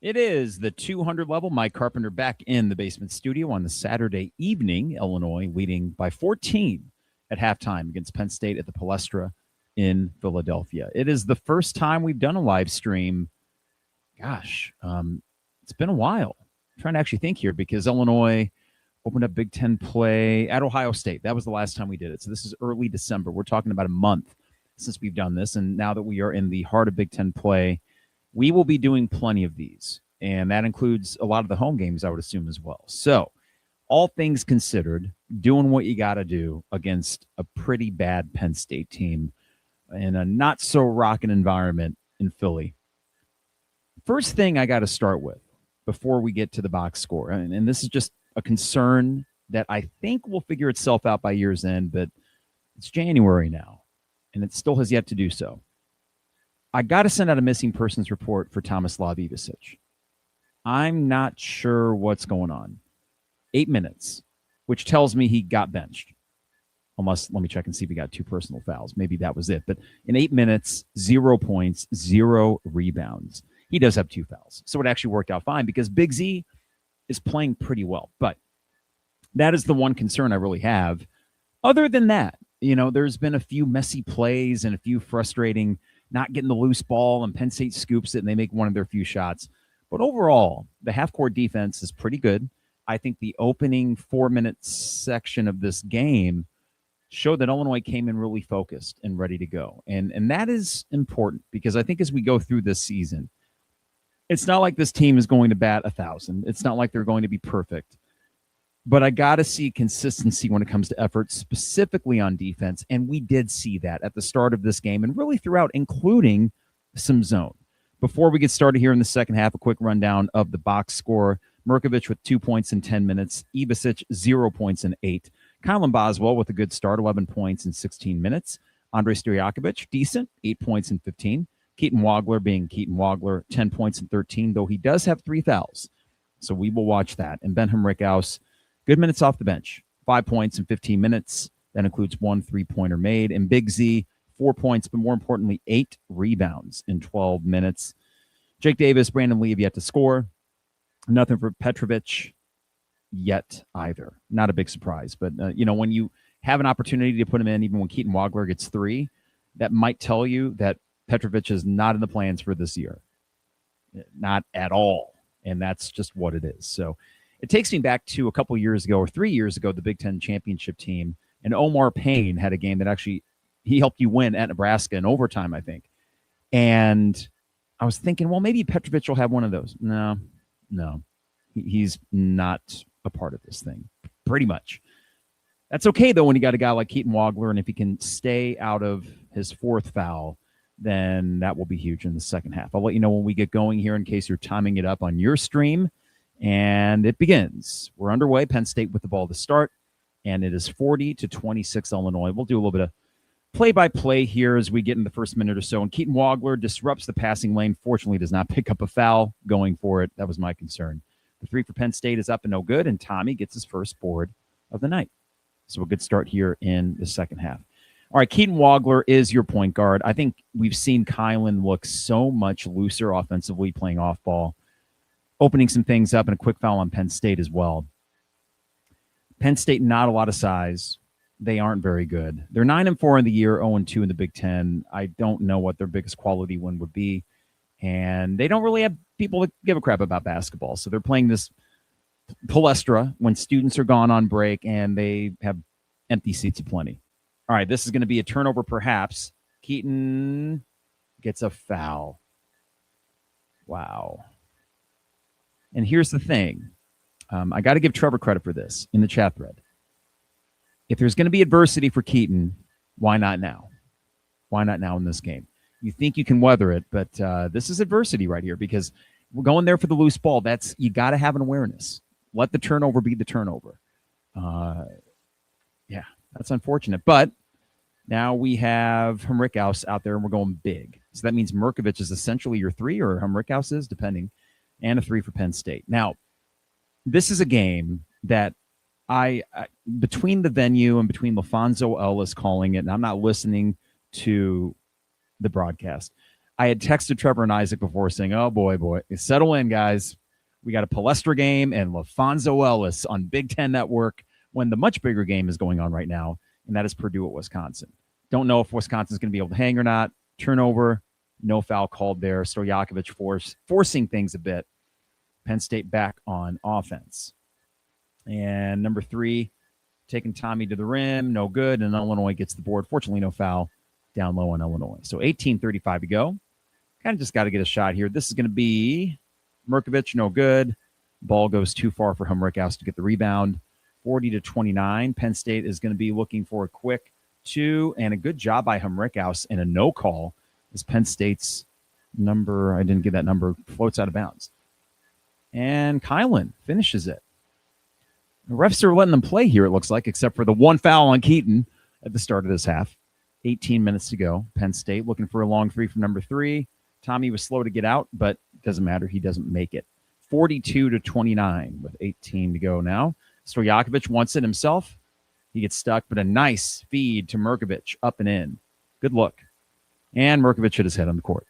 It is the 200 level. Mike Carpenter back in the basement studio on the Saturday evening. Illinois leading by 14 at halftime against Penn State at the Palestra in Philadelphia. It is the first time we've done a live stream. Gosh, it's been a while. I'm trying to actually think here because Illinois opened up Big Ten play at Ohio State. That was the last time we did it. So this is early December. We're talking about a month since we've done this. And now that we are in the heart of Big Ten play, we will be doing plenty of these, and that includes a lot of the home games, I would assume, as well. So, all things considered, doing what you got to do against a pretty bad Penn State team in a not-so-rocking environment in Philly. First thing I got to start with before we get to the box score, and this is just a concern that I think will figure itself out by year's end, but it's January now, and it still has yet to do so. I got to send out a missing persons report for Tomislav Ivicic. I'm not sure what's going on. 8 minutes, which tells me he got benched. Unless, let me check and see if he got 2 personal fouls. Maybe that was it. But in 8 minutes, 0 points, 0 rebounds. He does have 2 fouls. So it actually worked out fine because Big Z is playing pretty well. But that is the one concern I really have. Other than that, there's been a few messy plays and a few frustrating not getting the loose ball, and Penn State scoops it, and they make one of their few shots. But overall, the half-court defense is pretty good. I think the opening 4-minute section of this game showed that Illinois came in really focused and ready to go. And that is important because I think as we go through this season, it's not like this team is going to bat 1,000. It's not like they're going to be perfect. But I got to see consistency when it comes to effort, specifically on defense. And we did see that at the start of this game and really throughout, including some zone. Before we get started here in the second half, a quick rundown of the box score. Mirkovic with 2 points in 10 minutes. Ivicic, 0 points in 8. Kylan Boswell with a good start, 11 points in 16 minutes. Andrej Stojakovic, decent, 8 points in 15. Keaton Wagler being Keaton Wagler, 10 points in 13, though he does have 3 fouls. So we will watch that. And Ben Henriquez, good minutes off the bench, 5 points in 15 minutes. That includes 1 3-pointer made. And Big Z, 4 points, but more importantly, 8 rebounds in 12 minutes. Jake Davis, Brandon Lee have yet to score. Nothing for Petrovic yet either. Not a big surprise. But, when you have an opportunity to put him in, even when Keaton Wagler gets 3, that might tell you that Petrovic is not in the plans for this year. Not at all. And that's just what it is. So, it takes me back to a couple years ago or 3 years ago, the Big Ten championship team, and Omar Payne had a game that actually he helped you win at Nebraska in overtime, I think. And I was thinking, well, maybe Petrovic will have one of those. No. He's not a part of this thing, pretty much. That's okay, though, when you got a guy like Keaton Wagler, and if he can stay out of his 4th foul, then that will be huge in the second half. I'll let you know when we get going here in case you're timing it up on your stream. And it begins. We're underway. Penn State with the ball to start. And it is 40-26 Illinois. We'll do a little bit of play-by-play here as we get in the first minute or so. And Keaton Wagler disrupts the passing lane. Fortunately, does not pick up a foul going for it. That was my concern. The 3 for Penn State is up and no good. And Tommy gets his first board of the night. So a good start here in the second half. All right, Keaton Wagler is your point guard. I think we've seen Kylan look so much looser offensively playing off ball, opening some things up, and a quick foul on Penn State as well. Penn State, not a lot of size. They aren't very good. They're 9-4 in the year, 0-2 in the Big Ten. I don't know what their biggest quality win would be. And they don't really have people that give a crap about basketball. So they're playing this Palestra when students are gone on break and they have empty seats aplenty. All right, this is going to be a turnover perhaps. Keaton gets a foul. Wow. And here's the thing. I got to give Trevor credit for this in the chat thread. If there's going to be adversity for Keaton, why not now? Why not now in this game? You think you can weather it, but this is adversity right here because we're going there for the loose ball. You got to have an awareness. Let the turnover be the turnover. Yeah, that's unfortunate. But now we have Henriquez out there, and we're going big. So that means Mirkovic is essentially your 3, or Henriquez is, depending, and a 3 for Penn State. Now, this is a game that I between the venue and between LaFonso Ellis calling it, and I'm not listening to the broadcast, I had texted Trevor and Isaac before saying, oh, boy, settle in, guys. We got a Palestra game and LaFonso Ellis on Big Ten Network when the much bigger game is going on right now, and that is Purdue at Wisconsin. Don't know if Wisconsin's going to be able to hang or not. Turnover, no foul called there. Stojakovic forcing things a bit. Penn State back on offense. And number 3, taking Tommy to the rim, no good, and Illinois gets the board. Fortunately, no foul down low on Illinois. So 18:35 to go. Kind of just got to get a shot here. This is going to be Mirkovic, no good. Ball goes too far for Mirkovic to get the rebound. 40-29. Penn State is going to be looking for a quick 2, and a good job by Mirkovic and a no call as Penn State's number, I didn't get that number, floats out of bounds. And Kylan finishes it. The refs are letting them play here, it looks like, except for the one foul on Keaton at the start of this half. 18 minutes to go. Penn State looking for a long 3 from number 3. Tommy was slow to get out, but it doesn't matter. He doesn't make it. 42-29 with 18 to go now. Stojakovic wants it himself. He gets stuck, but a nice feed to Mirkovic up and in. Good look. And Mirkovic hit his head on the court.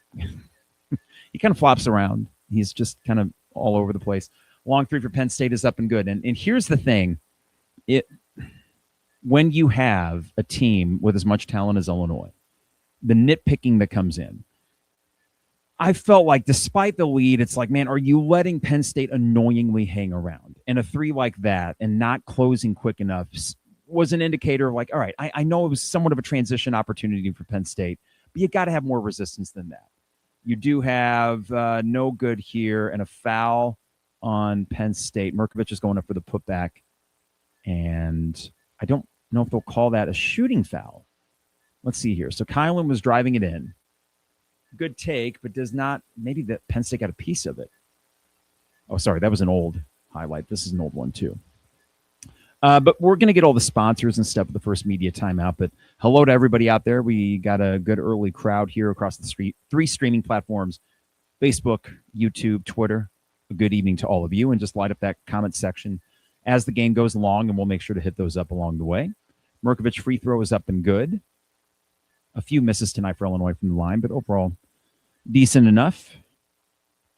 He kind of flops around. He's just kind of all over the place. Long 3 for Penn State is up and good. And here's the thing. When you have a team with as much talent as Illinois, the nitpicking that comes in, I felt like despite the lead, it's like, man, are you letting Penn State annoyingly hang around? And a 3 like that and not closing quick enough was an indicator of like, all right, I know it was somewhat of a transition opportunity for Penn State, but you got to have more resistance than that. You do have no good here and a foul on Penn State. Mirkovic is going up for the putback, and I don't know if they'll call that a shooting foul. Let's see here. So Kylan was driving it in. Good take, but does not, maybe that Penn State got a piece of it. Oh, sorry, that was an old highlight. This is an old one too. But we're going to get all the sponsors and stuff at the first media timeout. But hello to everybody out there. We got a good early crowd here across the street. 3 streaming platforms, Facebook, YouTube, Twitter. A good evening to all of you. And just light up that comment section as the game goes along, and we'll make sure to hit those up along the way. Mirkovic free throw is up and good. A few misses tonight for Illinois from the line, but overall decent enough.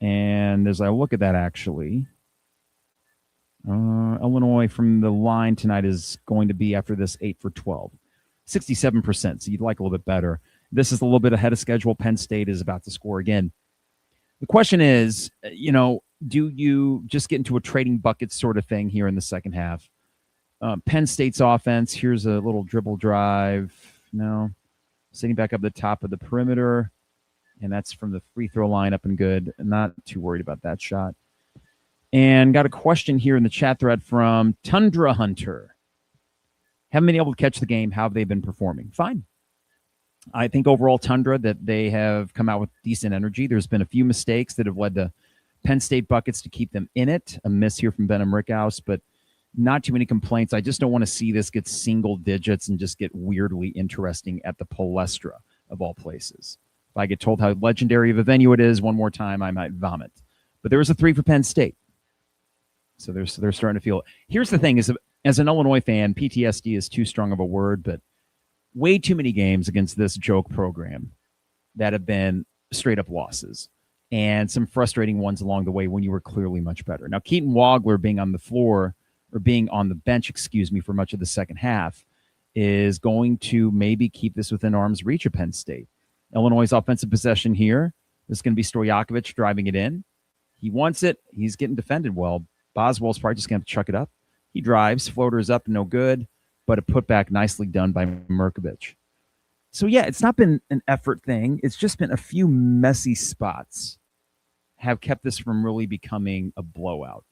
And as I look at that, actually, Illinois from the line tonight is going to be, after this, 8 for 12. 67%, so you'd like a little bit better. This is a little bit ahead of schedule. Penn State is about to score again. The question is, do you just get into a trading bucket sort of thing here in the second half? Penn State's offense, here's a little dribble drive. No. Sitting back up the top of the perimeter, and that's from the free throw line, up and good. Not too worried about that shot. And got a question here in the chat thread from Tundra Hunter. Haven't been able to catch the game. How have they been performing? Fine. I think overall, Tundra, that they have come out with decent energy. There's been a few mistakes that have led to Penn State buckets to keep them in it. A miss here from Ben Mirkovic, but not too many complaints. I just don't want to see this get single digits and just get weirdly interesting at the Palestra, of all places. If I get told how legendary of a venue it is one more time, I might vomit. But there was a 3 for Penn State. So they're starting to feel it. Here's the thing, is as an Illinois fan, PTSD is too strong of a word, but way too many games against this joke program that have been straight up losses, and some frustrating ones along the way when you were clearly much better. Now, Keaton Wagler being on the floor, or being on the bench, for much of the second half, is going to maybe keep this within arm's reach of Penn State. Illinois' offensive possession here. This is going to be Stojakovic driving it in. He wants it. He's getting defended well. Boswell's probably just going to chuck it up. He drives. Floater's up, no good, but a putback nicely done by Mirkovic. So, yeah, it's not been an effort thing. It's just been a few messy spots have kept this from really becoming a blowout.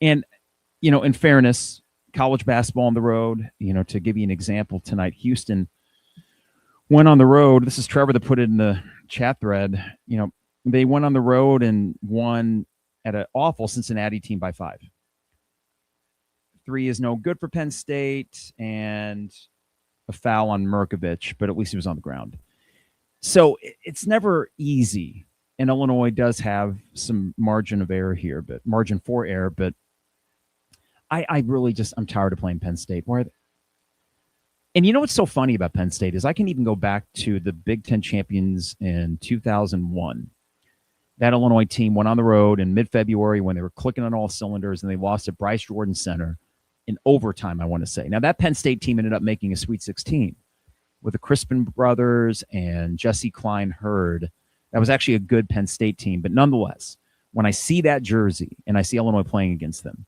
And in fairness, college basketball on the road, to give you an example, tonight, Houston went on the road. This is Trevor that put it in the chat thread. They went on the road and won at an awful Cincinnati team by 5. 3 is no good for Penn State, and a foul on Mirkovic, but at least he was on the ground. So it's never easy. And Illinois does have some margin for error, but I really I'm tired of playing Penn State. And you know what's so funny about Penn State is I can even go back to the Big Ten champions in 2001. That Illinois team went on the road in mid-February when they were clicking on all cylinders, and they lost at Bryce Jordan Center in overtime, I want to say. Now, that Penn State team ended up making a Sweet 16 with the Crispin brothers and Jesse Klein Hurd. That was actually a good Penn State team. But nonetheless, when I see that jersey and I see Illinois playing against them,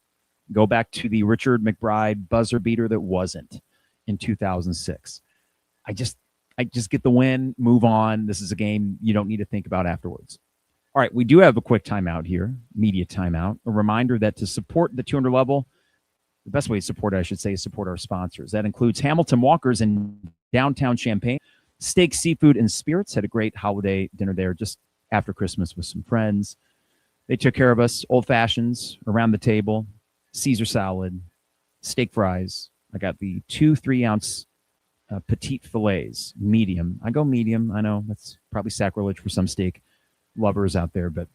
go back to the Richard McBride buzzer beater that wasn't in 2006. I just get the win, move on. This is a game you don't need to think about afterwards. All right, we do have a quick timeout here, media timeout. A reminder that to support the 200 level, the best way to support it, I should say, is support our sponsors. That includes Hamilton Walkers in downtown Champaign. Steak, Seafood, and Spirits. Had a great holiday dinner there just after Christmas with some friends. They took care of us. Old fashions around the table, Caesar salad, steak fries. I got the 2 3-ounce petite fillets, medium. I go medium. I know that's probably sacrilege for some steak lovers out there, but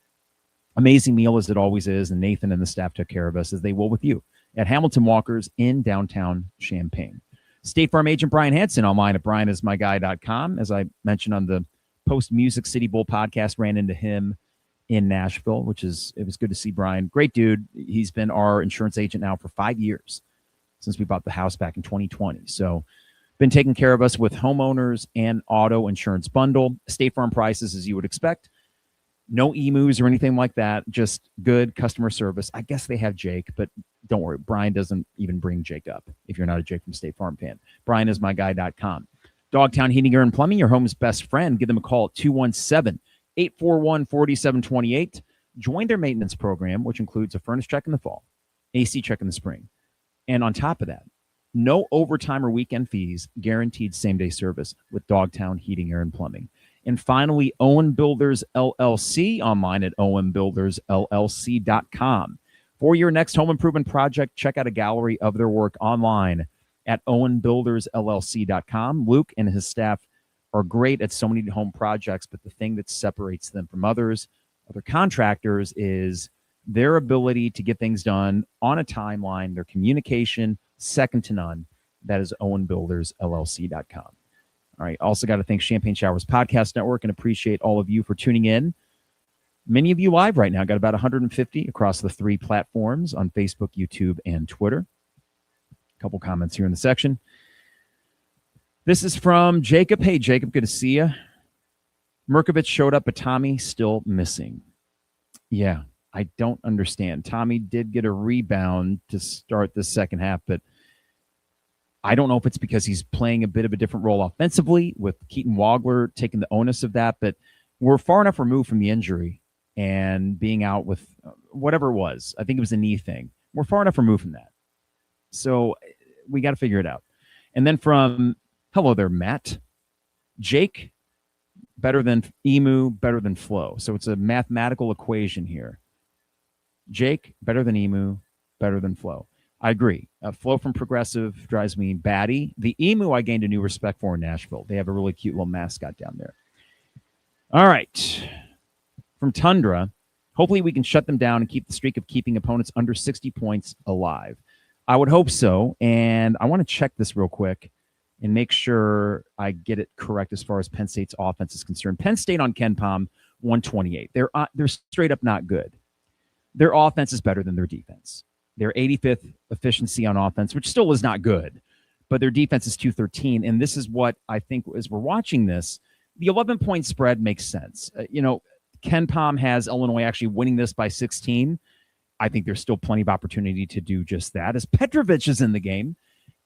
amazing meal as it always is. And Nathan and the staff took care of us, as they will with you, at Hamilton Walkers in downtown Champaign. State Farm agent Brian Hansen online at brianismyguy.com. As I mentioned on the post-Music City Bowl podcast, ran into him in Nashville, it was good to see Brian. Great dude. He's been our insurance agent now for 5 years since we bought the house back in 2020. So been taking care of us with homeowners and auto insurance bundle. State Farm prices, as you would expect. No emus or anything like that. Just good customer service. I guess they have Jake, but don't worry. Brian doesn't even bring Jake up if you're not a Jake from State Farm fan. brianismyguy.com. Dogtown Heating, Air, and Plumbing, your home's best friend. Give them a call at 217-841-4728. Join their maintenance program, which includes a furnace check in the fall, AC check in the spring. And on top of that, no overtime or weekend fees, guaranteed same-day service with Dogtown Heating, Air, and Plumbing. And finally, Owen Builders LLC, online at owenbuildersllc.com. For your next home improvement project, check out a gallery of their work online at owenbuildersllc.com. Luke and his staff are great at so many home projects, but the thing that separates them from other contractors is their ability to get things done on a timeline, their communication, second to none. That is owenbuildersllc.com. All right. Also got to thank Champagne Showers Podcast Network and appreciate all of you for tuning in. Many of you live right now. Got about 150 across the 3 platforms on Facebook, YouTube, and Twitter. A couple comments here in the section. This is from Jacob. Hey, Jacob, good to see you. Mirkovic showed up, but Tommy still missing. Yeah, I don't understand. Tommy did get a rebound to start the second half, but I don't know if it's because he's playing a bit of a different role offensively with Keaton Wagler taking the onus of that, but we're far enough removed from the injury and being out with whatever it was. I think it was a knee thing. We're far enough removed from that. So we got to figure it out. And then from, hello there, Matt. Jake, better than Emu, better than Flo. So it's a mathematical equation here. Jake, better than Emu, better than Flo. I agree. Flo from Progressive drives me batty. The Emu I gained a new respect for in Nashville. They have a really cute little mascot down there. All right. From Tundra, hopefully we can shut them down and keep the streak of keeping opponents under 60 points alive. I would hope so, and I want to check this real quick and make sure I get it correct as far as Penn State's offense is concerned. Penn State on Ken Pom, 128. They're straight up not good. Their offense is better than their defense. Their 85th efficiency on offense, which still is not good, but their defense is 213. And this is what I think as we're watching this, the 11-point spread makes sense. Ken Pom has Illinois actually winning this by 16. I think there's still plenty of opportunity to do just that as Petrovic is in the game.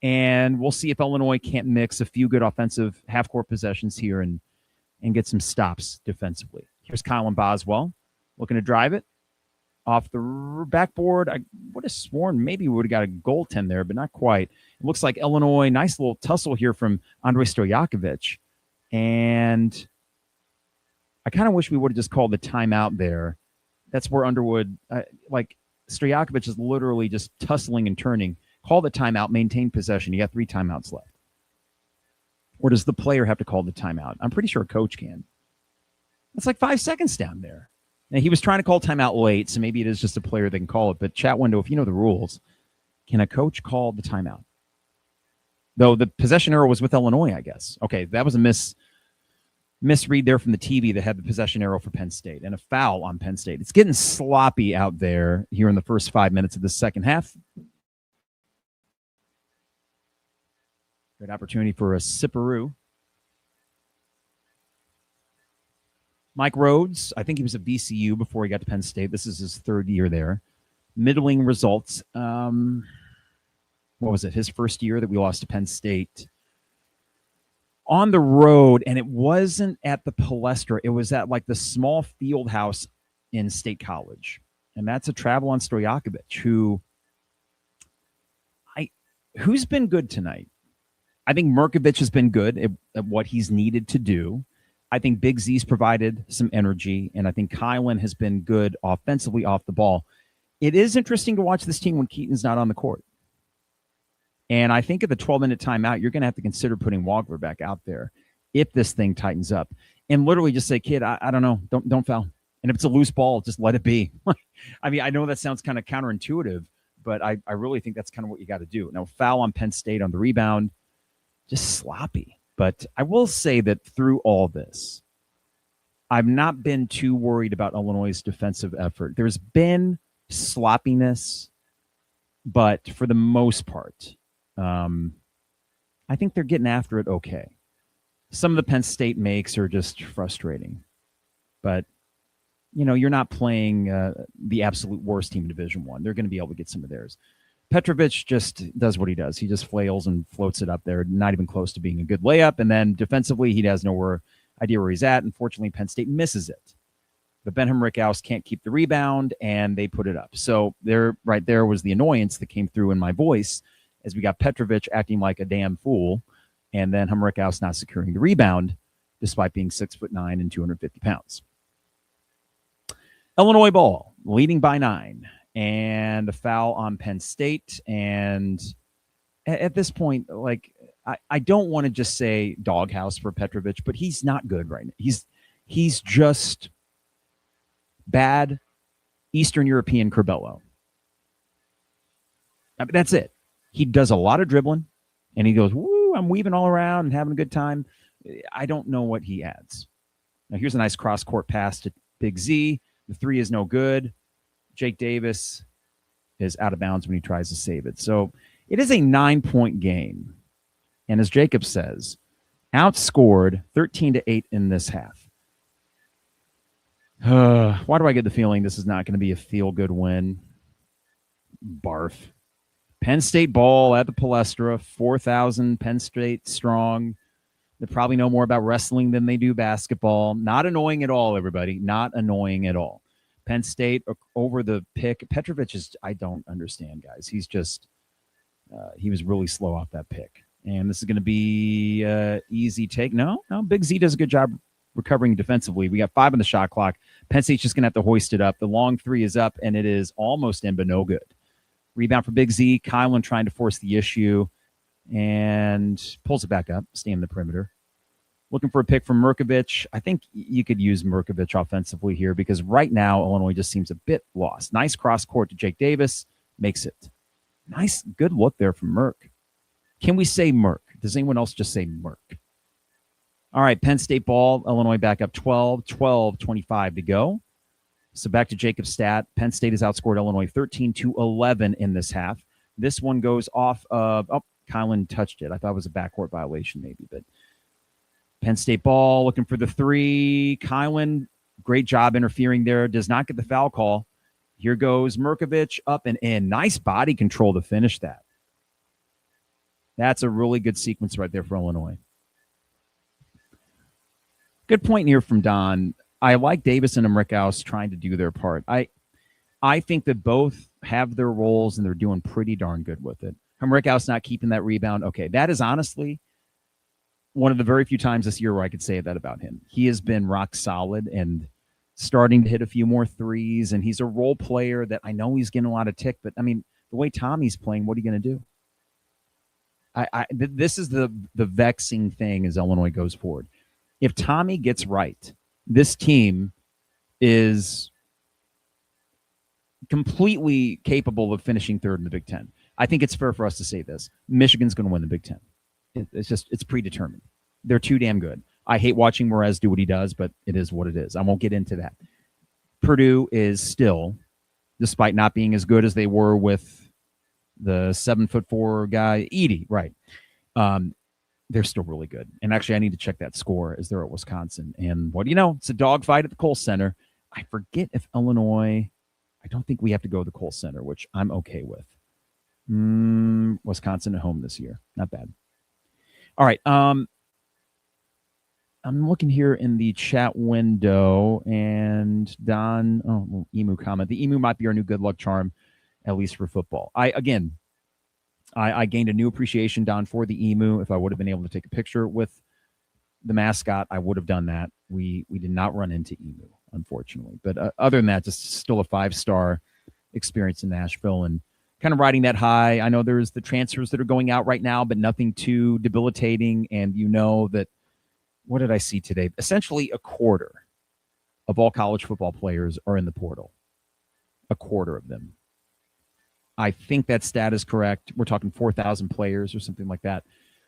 And we'll see if Illinois can't mix a few good offensive half-court possessions here and get some stops defensively. Here's Kylan Boswell looking to drive it off the backboard. I would have sworn maybe we would have got a goaltend there, but not quite. It looks like Illinois, nice little tussle here from Andrej Stojakovic. And I kind of wish we would have just called the timeout there. That's where Underwood, Stojakovic is literally just tussling and turning. Call the timeout, maintain possession. You got 3 timeouts left. Or does the player have to call the timeout? I'm pretty sure a coach can. That's like 5 seconds down there. Now, he was trying to call timeout late, so maybe it is just a player that can call it. But chat window, if you know the rules, can a coach call the timeout? Though the possession arrow was with Illinois, I guess. Okay, that was a misread there from the TV that had the possession arrow for Penn State and a foul on Penn State. It's getting sloppy out there here in the first 5 minutes of the second half. Great opportunity for a sipperoo. Mike Rhodes, I think he was at VCU before he got to Penn State. This is his third year there. Middling results. What was it? His first year that we lost to Penn State on the road, and it wasn't at the Palestra. It was at like the small field house in State College, and that's a travel on Stojakovic, who's been good tonight. I think Mirkovic has been good at what he's needed to do. I think Big Z's provided some energy, and I think Kylan has been good offensively off the ball. It is interesting to watch this team when Keaton's not on the court. And I think at the 12-minute timeout, you're going to have to consider putting Wagler back out there if this thing tightens up. And literally just say, kid, I don't know. Don't foul. And if it's a loose ball, just let it be. I mean, I know that sounds kind of counterintuitive, but I really think that's kind of what you got to do. Now, foul on Penn State on the rebound, just sloppy. But I will say that through all this, I've not been too worried about Illinois' defensive effort. There's been sloppiness, but for the most part, I think they're getting after it okay. Some of the Penn State makes are just frustrating. But, you know, you're not playing the absolute worst team in Division I. They're going to be able to get some of theirs. Petrovic just does what he does. He just flails and floats it up there, not even close to being a good layup. And then defensively, he has no idea where he's at. Unfortunately, Penn State misses it. But Benham Rickhouse can't keep the rebound, and they put it up. So right there was the annoyance that came through in my voice as we got Petrovic acting like a damn fool, and then Rickhouse not securing the rebound despite being 6'9" and 250 pounds. Illinois ball, leading by 9. And a foul on Penn State. And at this point, like, I don't want to just say doghouse for Petrovic, but he's not good right now. He's just bad Eastern European Curbelo. I mean, that's it. He does a lot of dribbling, and he goes, woo, I'm weaving all around and having a good time. I don't know what he adds. Now, here's a nice cross-court pass to Big Z. The three is no good. Jake Davis is out of bounds when he tries to save it. So it is a 9-point game. And as Jacob says, outscored 13-8 in this half. Why do I get the feeling this is not going to be a feel-good win? Barf. Penn State ball at the Palestra, 4,000 Penn State strong. They probably know more about wrestling than they do basketball. Not annoying at all, everybody. Not annoying at all. Penn State over the pick. Petrovic is, I don't understand, guys. He's just, he was really slow off that pick. And this is going to be easy take. No, Big Z does a good job recovering defensively. We got 5 on the shot clock. Penn State's just going to have to hoist it up. The long 3 is up, and it is almost in, but no good. Rebound for Big Z. Kylan trying to force the issue and pulls it back up, staying in the perimeter. Looking for a pick from Mirkovic. I think you could use Mirkovic offensively here because right now Illinois just seems a bit lost. Nice cross court to Jake Davis. Makes it. Nice, good look there from Mirk. Can we say Mirk? Does anyone else just say Mirk? All right, Penn State ball. Illinois back up 12-25 to go. So back to Jacob's stat. Penn State has outscored Illinois 13-11 in this half. This one goes off of, Kylan touched it. I thought it was a backcourt violation maybe, but Penn State ball, looking for the 3. Kylan, great job interfering there. Does not get the foul call. Here goes Mirkovic, up and in. Nice body control to finish that. That's a really good sequence right there for Illinois. Good point here from Don. I like Davis and Rickhouse trying to do their part. I think that both have their roles, and they're doing pretty darn good with it. Rickhouse not keeping that rebound. Okay, that is honestly one of the very few times this year where I could say that about him. He has been rock solid and starting to hit a few more threes, and he's a role player that I know he's getting a lot of tick, but, I mean, the way Tommy's playing, what are you going to do? This is the vexing thing as Illinois goes forward. If Tommy gets right, this team is completely capable of finishing third in the Big Ten. I think it's fair for us to say this. Michigan's going to win the Big Ten. It's predetermined. They're too damn good. I hate watching Morez do what he does, but it is what it is. I won't get into that. Purdue is still, despite not being as good as they were with the 7'4" guy, Edey, right? They're still really good. And actually, I need to check that score as they're at Wisconsin. And what do you know? It's a dogfight at the Kohl Center. I forget if Illinois, I don't think we have to go to the Kohl Center, which I'm okay with. Wisconsin at home this year. Not bad. All right. I'm looking here in the chat window, and Don, Emu comment. The Emu might be our new good luck charm, at least for football. I gained a new appreciation, Don, for the Emu. If I would have been able to take a picture with the mascot, I would have done that. We did not run into Emu, unfortunately. But other than that, just still a 5-star experience in Nashville and kind of riding that high. I know there's the transfers that are going out right now, but nothing too debilitating. And you know that, what did I see today? Essentially a quarter of all college football players are in the portal. A quarter of them. I think that stat is correct. We're talking 4,000 players or something like that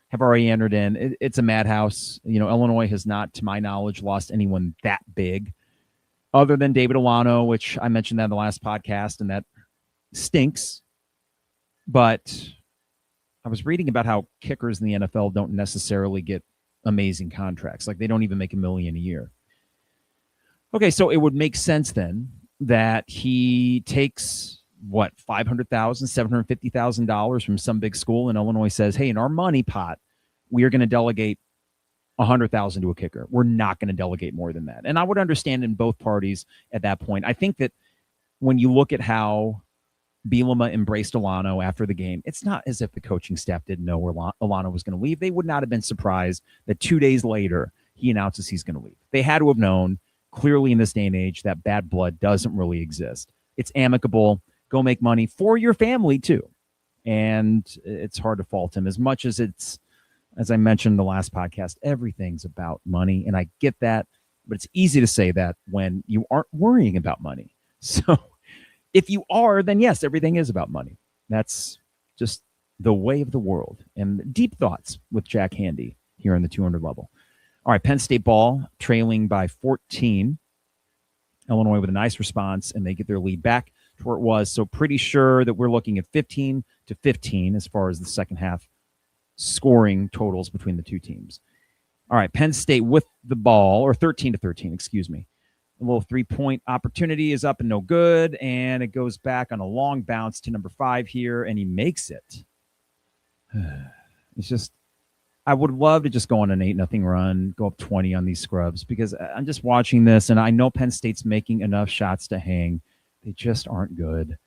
have already entered in. It's a madhouse. You know, Illinois has not, to my knowledge, lost anyone that big other than David Alano, which I mentioned that in the last podcast, and that stinks. But I was reading about how kickers in the NFL don't necessarily get amazing contracts. Like, they don't even make $1 million a year. Okay, so it would make sense then that he takes $500,000, $750,000 from some big school, and Illinois says, hey, in our money pot, we are going to delegate $100,000 to a kicker. We're not going to delegate more than that. And I would understand in both parties at that point. I think that when you look at how Bielema embraced Alano after the game, it's not as if the coaching staff didn't know where Alano was going to leave. They would not have been surprised that 2 days later he announces he's going to leave. They had to have known, clearly in this day and age, that bad blood doesn't really exist. It's amicable. Go make money for your family too. And it's hard to fault him as much as it's, as I mentioned in the last podcast, everything's about money. And I get that, but it's easy to say that when you aren't worrying about money. So if you are, then yes, everything is about money. That's just the way of the world. And deep thoughts with Jack Handy here in the 200 level. All right, Penn State ball trailing by 14. Illinois with a nice response, and they get their lead back to where it was. So pretty sure that we're looking at 15-15 as far as the second half scoring totals between the two teams. All right, Penn State with the ball, or 13-13, excuse me. A little 3-point opportunity is up and no good, and it goes back on a long bounce to number 5 here, and he makes it. It's just, I would love to just go on an 8-0 run, go up 20 on these scrubs, because I'm just watching this, and I know Penn State's making enough shots to hang. They just aren't good. And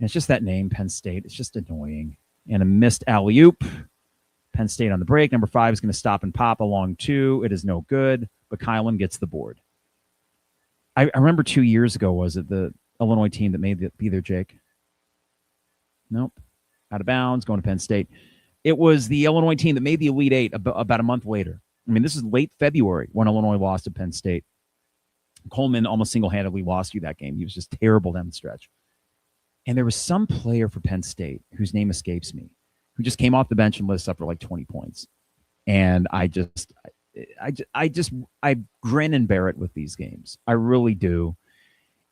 it's just that name, Penn State. It's just annoying. And a missed alley-oop. Penn State on the break. Number 5 is going to stop and pop along 2. It is no good, but Kylan gets the board. I remember 2 years ago, was it the Illinois team that made be there, Jake? Nope. Out of bounds, going to Penn State. It was the Illinois team that made the Elite Eight about a month later. I mean, this is late February when Illinois lost to Penn State. Coleman almost single-handedly lost you that game. He was just terrible down the stretch. And there was some player for Penn State whose name escapes me, who just came off the bench and lit us up for like 20 points. And I grin and bear it with these games. I really do.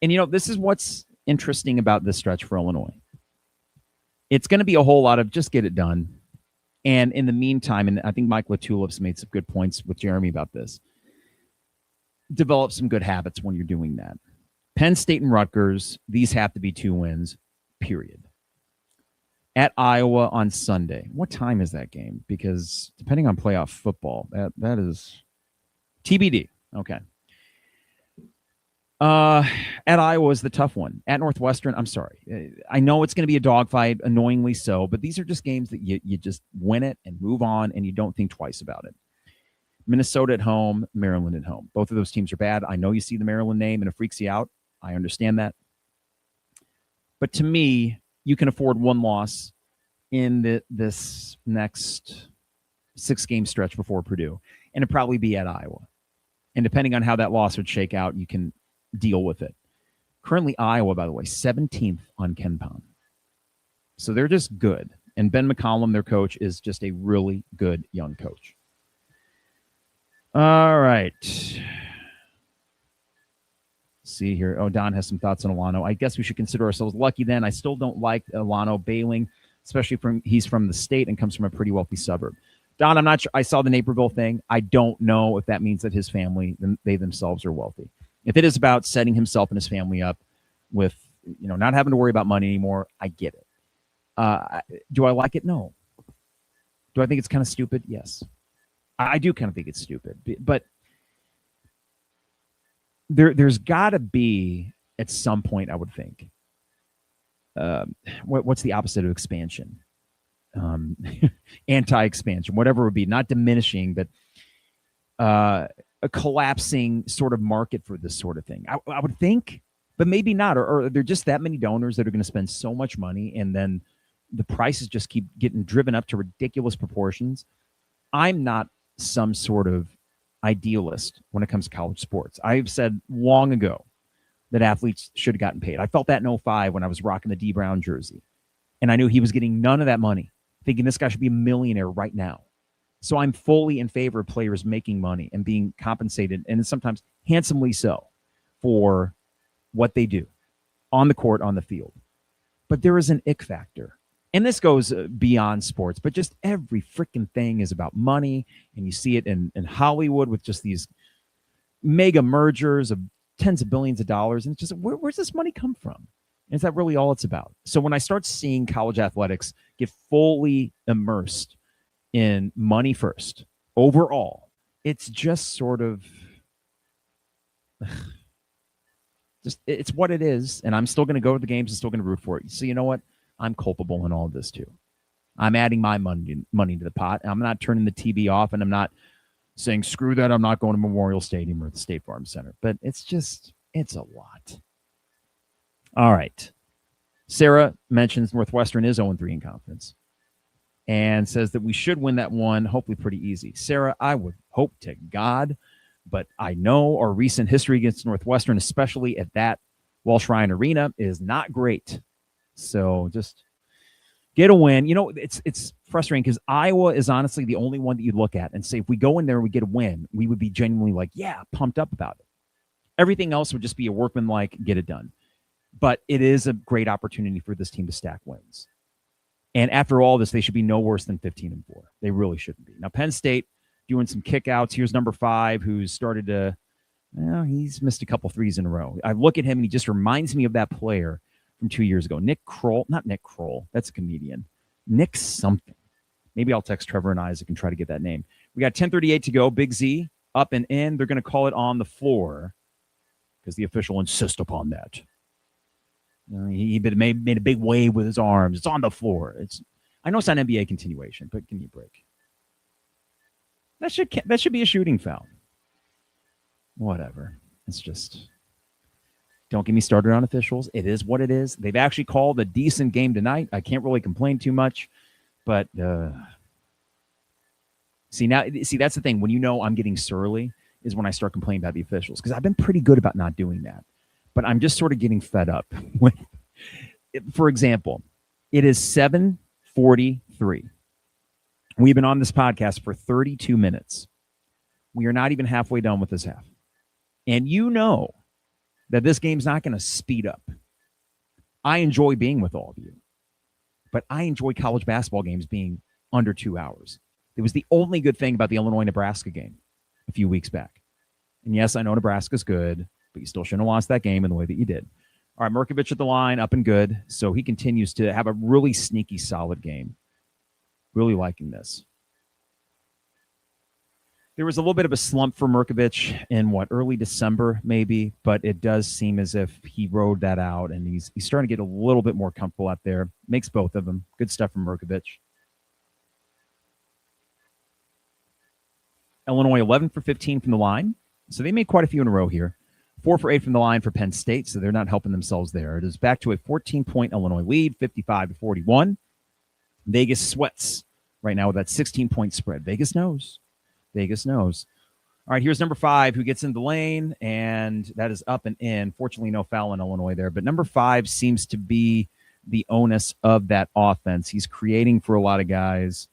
And, you know, this is what's interesting about this stretch for Illinois. It's going to be a whole lot of just get it done. And in the meantime, and I think Mike LaTulip's made some good points with Jeremy about this, develop some good habits when you're doing that. Penn State and Rutgers, these have to be 2 wins, period. At Iowa on Sunday. What time is that game? Because depending on playoff football, that is TBD. Okay. At Iowa is the tough one. At Northwestern, I'm sorry. I know it's going to be a dogfight, annoyingly so, but these are just games that you just win it and move on, and you don't think twice about it. Minnesota at home, Maryland at home. Both of those teams are bad. I know you see the Maryland name and it freaks you out. I understand that. But to me, you can afford one loss in this next 6-game stretch before Purdue, and it'd probably be at Iowa. And depending on how that loss would shake out, you can deal with it. Currently, Iowa, by the way, 17th on KenPom. So they're just good. And Ben McCollum, their coach, is just a really good young coach. All right. See here. Oh, Don has some thoughts on Alano. I guess we should consider ourselves lucky then. I still don't like Alano bailing, especially he's from the state and comes from a pretty wealthy suburb. Don, I'm not sure. I saw the Naperville thing. I don't know if that means that his family, they themselves are wealthy. If it is about setting himself and his family up with, not having to worry about money anymore, I get it. Do I like it? No. Do I think it's kind of stupid? Yes. I do kind of think it's stupid. But there's got to be, at some point, I would think, what's the opposite of expansion? Anti-expansion, whatever it would be, not diminishing, but a collapsing sort of market for this sort of thing. I would think, but maybe not. Or there are just that many donors that are going to spend so much money, and then the prices just keep getting driven up to ridiculous proportions. I'm not some sort of idealist when it comes to college sports. I've said long ago that athletes should have gotten paid. I felt that in 2005 when I was rocking the D Brown jersey, and I knew he was getting none of that money, thinking this guy should be a millionaire right now. So I'm fully in favor of players making money and being compensated, and sometimes handsomely so, for what they do on the court, on the field. But there is an ick factor. And this goes beyond sports, but just every freaking thing is about money. And you see it in Hollywood with just these mega mergers of tens of billions of dollars. And it's just, where's this money come from? And is that really all it's about? So when I start seeing college athletics get fully immersed in money first overall, it's just sort of, it's what it is. And I'm still going to go to the games and still going to root for it. So you know what? I'm culpable in all of this too. I'm adding my money to the pot. I'm not turning the TV off, and I'm not saying, screw that, I'm not going to Memorial Stadium or the State Farm Center. But it's a lot. All right. Sarah mentions Northwestern is 0-3 in conference and says that we should win that one, hopefully pretty easy. Sarah, I would hope to God, but I know our recent history against Northwestern, especially at that Walsh Ryan Arena, is not great. So just get a win. It's frustrating because Iowa is honestly the only one that you'd look at and say, if we go in there and we get a win, we would be genuinely like, yeah, pumped up about it. Everything else would just be a workmanlike, get it done. But it is a great opportunity for this team to stack wins. And after all this, they should be no worse than 15-4. They really shouldn't be. Now, Penn State doing some kickouts. Here's number 5, who's started to, he's missed a couple threes in a row. I look at him and he just reminds me of that player from 2 years ago. Not Nick Kroll. That's a comedian. Nick something. Maybe I'll text Trevor and Isaac and try to get that name. We got 10:38 to go. Big Z up and in. They're going to call it on the floor because the official insists upon that. He made a big wave with his arms. It's on the floor. I know it's not NBA continuation, but give me a break. That should be a shooting foul. Whatever. It's just, don't get me started on officials. It is what it is. They've actually called a decent game tonight. I can't really complain too much, but see, that's the thing. When I'm getting surly is when I start complaining about the officials, because I've been pretty good about not doing that. But I'm just sort of getting fed up. For example, it is 7:43. We've been on this podcast for 32 minutes. We are not even halfway done with this half. And you know that this game's not going to speed up. I enjoy being with all of you. But I enjoy college basketball games being under 2 hours. It was the only good thing about the Illinois-Nebraska game a few weeks back. And yes, I know Nebraska's good, but you still shouldn't have lost that game in the way that you did. All right, Mirkovic at the line, up and good. So he continues to have a really sneaky, solid game. Really liking this. There was a little bit of a slump for Mirkovic in early December, maybe, but it does seem as if he rode that out, and he's starting to get a little bit more comfortable out there. Makes both of them. Good stuff from Mirkovic. Illinois 11 for 15 from the line. So they made quite a few in a row here. 4 for 8 from the line for Penn State, so they're not helping themselves there. It is back to a 14-point Illinois lead, 55-41. Vegas sweats right now with that 16-point spread. Vegas knows. All right, here's number 5 who gets in the lane, and that is up and in. Fortunately, no foul in Illinois there. But number 5 seems to be the onus of that offense. He's creating for a lot of guys,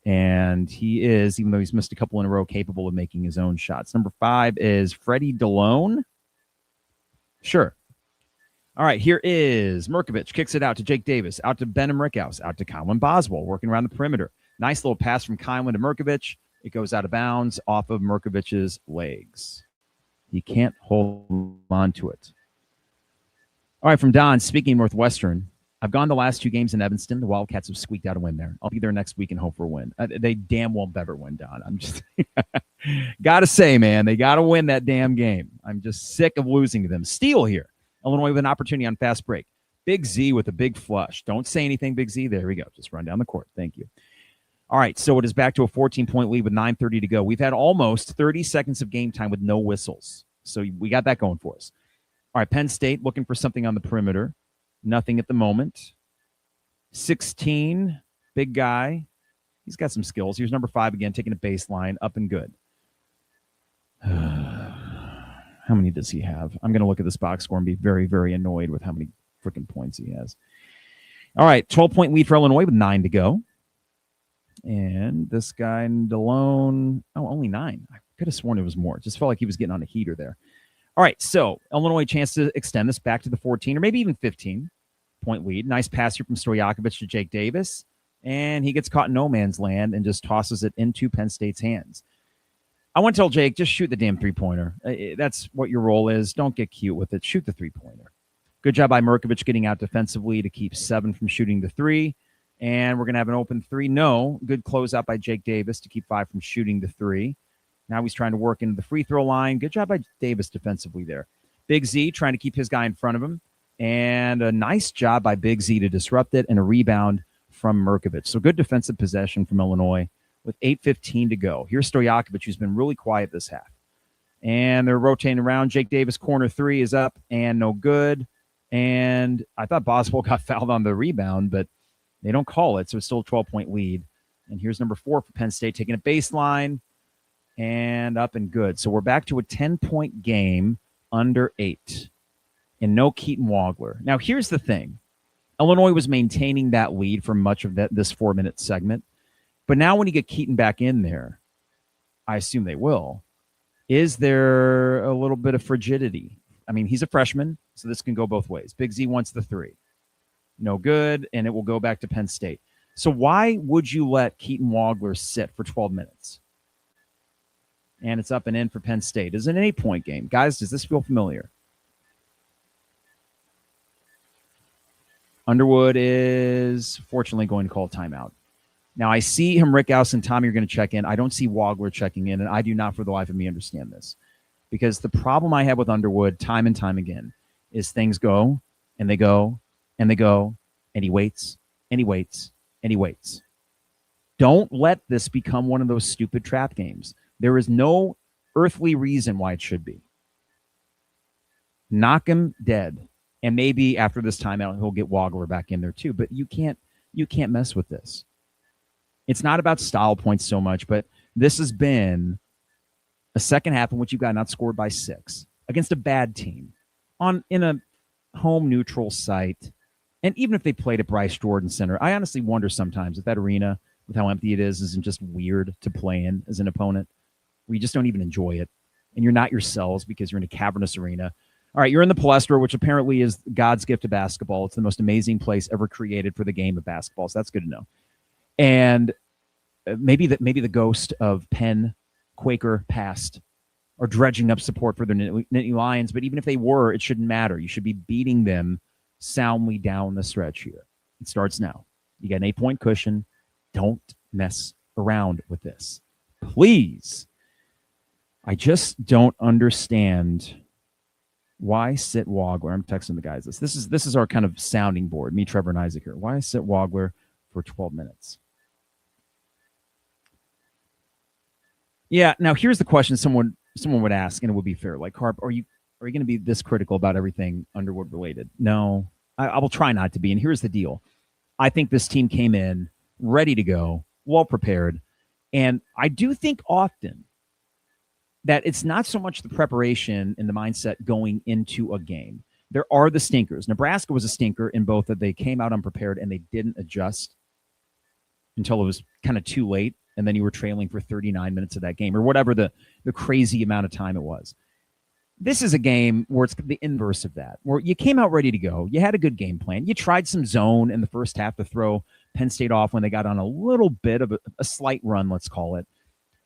and he is, even though he's missed a couple in a row, capable of making his own shots. Number 5 is Freddie DeLone. Sure. All right, here is Mirkovic. Kicks it out to Jake Davis, out to Ben Rickhouse, out to Kylan Boswell, working around the perimeter. Nice little pass from Kylan to Mirkovic. It goes out of bounds off of Mirkovic's legs. He can't hold on to it. All right, from Don, speaking Northwestern, I've gone the last 2 games in Evanston. The Wildcats have squeaked out a win there. I'll be there next week and hope for a win. They damn well better win, Don. I'm just got to say, man, they got to win that damn game. I'm just sick of losing to them. Steele here. Illinois with an opportunity on fast break. Big Z with a big flush. Don't say anything, Big Z. There we go. Just run down the court. Thank you. All right, so it is back to a 14-point lead with 9:30 to go. We've had almost 30 seconds of game time with no whistles. So we got that going for us. All right, Penn State looking for something on the perimeter. Nothing at the moment. 16, big guy. He's got some skills. Here's number 5 again, taking a baseline, up and good. How many does he have? I'm going to look at this box score and be very, very annoyed with how many freaking points he has. All right, 12-point lead for Illinois with 9 to go. And this guy, DeLone, only 9. I could have sworn it was more. It just felt like he was getting on a heater there. All right, so Illinois chance to extend this back to the 14 or maybe even 15-point lead. Nice pass here from Stojakovic to Jake Davis. And he gets caught in no man's land and just tosses it into Penn State's hands. I want to tell Jake, just shoot the damn three-pointer. That's what your role is. Don't get cute with it. Shoot the three-pointer. Good job by Mirkovic getting out defensively to keep 7 from shooting the 3. And we're going to have an open 3. No. Good closeout by Jake Davis to keep 5 from shooting the 3. Now he's trying to work into the free throw line. Good job by Davis defensively there. Big Z trying to keep his guy in front of him. And a nice job by Big Z to disrupt it and a rebound from Mirkovic. So good defensive possession from Illinois with 8:15 to go. Here's Stojakovic, who's been really quiet this half. And they're rotating around. Jake Davis, corner 3 is up and no good. And I thought Boswell got fouled on the rebound, but they don't call it, so it's still a 12-point lead. And here's number 4 for Penn State, taking a baseline and up and good. So we're back to a 10-point game under 8 and no Keaton Wagler. Now, here's the thing. Illinois was maintaining that lead for much of this 4-minute segment. But now when you get Keaton back in there, I assume they will, is there a little bit of frigidity? I mean, he's a freshman, so this can go both ways. Big Z wants the 3. No good, and it will go back to Penn State. So why would you let Keaton Wagler sit for 12 minutes? And it's up and in for Penn State. It's an 8-point game. Guys, does this feel familiar? Underwood is fortunately going to call timeout. Now, I see him, Rickhouse, and Tommy are going to check in. I don't see Wagler checking in, and I do not for the life of me understand this. Because the problem I have with Underwood time and time again is things go, and they go, and they go, and he waits, and he waits, and he waits. Don't let this become one of those stupid trap games. There is no earthly reason why it should be. Knock him dead. And maybe after this timeout, he'll get Wagler back in there too. But you can't mess with this. It's not about style points so much, but this has been a second half in which you got outscored by 6 against a bad team in a home neutral site. And even if they played at Bryce Jordan Center, I honestly wonder sometimes if that arena, with how empty it is, isn't just weird to play in as an opponent, where you just don't even enjoy it. And you're not yourselves because you're in a cavernous arena. All right, you're in the Palestra, which apparently is God's gift to basketball. It's the most amazing place ever created for the game of basketball, so that's good to know. And maybe the ghost of Penn Quaker past are dredging up support for the Nittany Lions, but even if they were, it shouldn't matter. You should be beating them soundly down the stretch here. It starts now. You got an 8-point cushion. Don't mess around with this. Please. I just don't understand why sit Wagler. I'm texting the guys this. This is our kind of sounding board, me, Trevor, and Isaac here. Why sit Wagler for 12 minutes? Yeah, now here's the question someone would ask, and it would be fair. Like, Carp, are you going to be this critical about everything Underwood related? No, I will try not to be. And here's the deal. I think this team came in ready to go, well prepared. And I do think often that it's not so much the preparation and the mindset going into a game. There are the stinkers. Nebraska was a stinker in both that they came out unprepared and they didn't adjust until it was kind of too late, and then you were trailing for 39 minutes of that game, or whatever the crazy amount of time it was. This is a game where it's the inverse of that, where you came out ready to go. You had a good game plan. You tried some zone in the first half to throw Penn State off when they got on a little bit of a slight run, let's call it.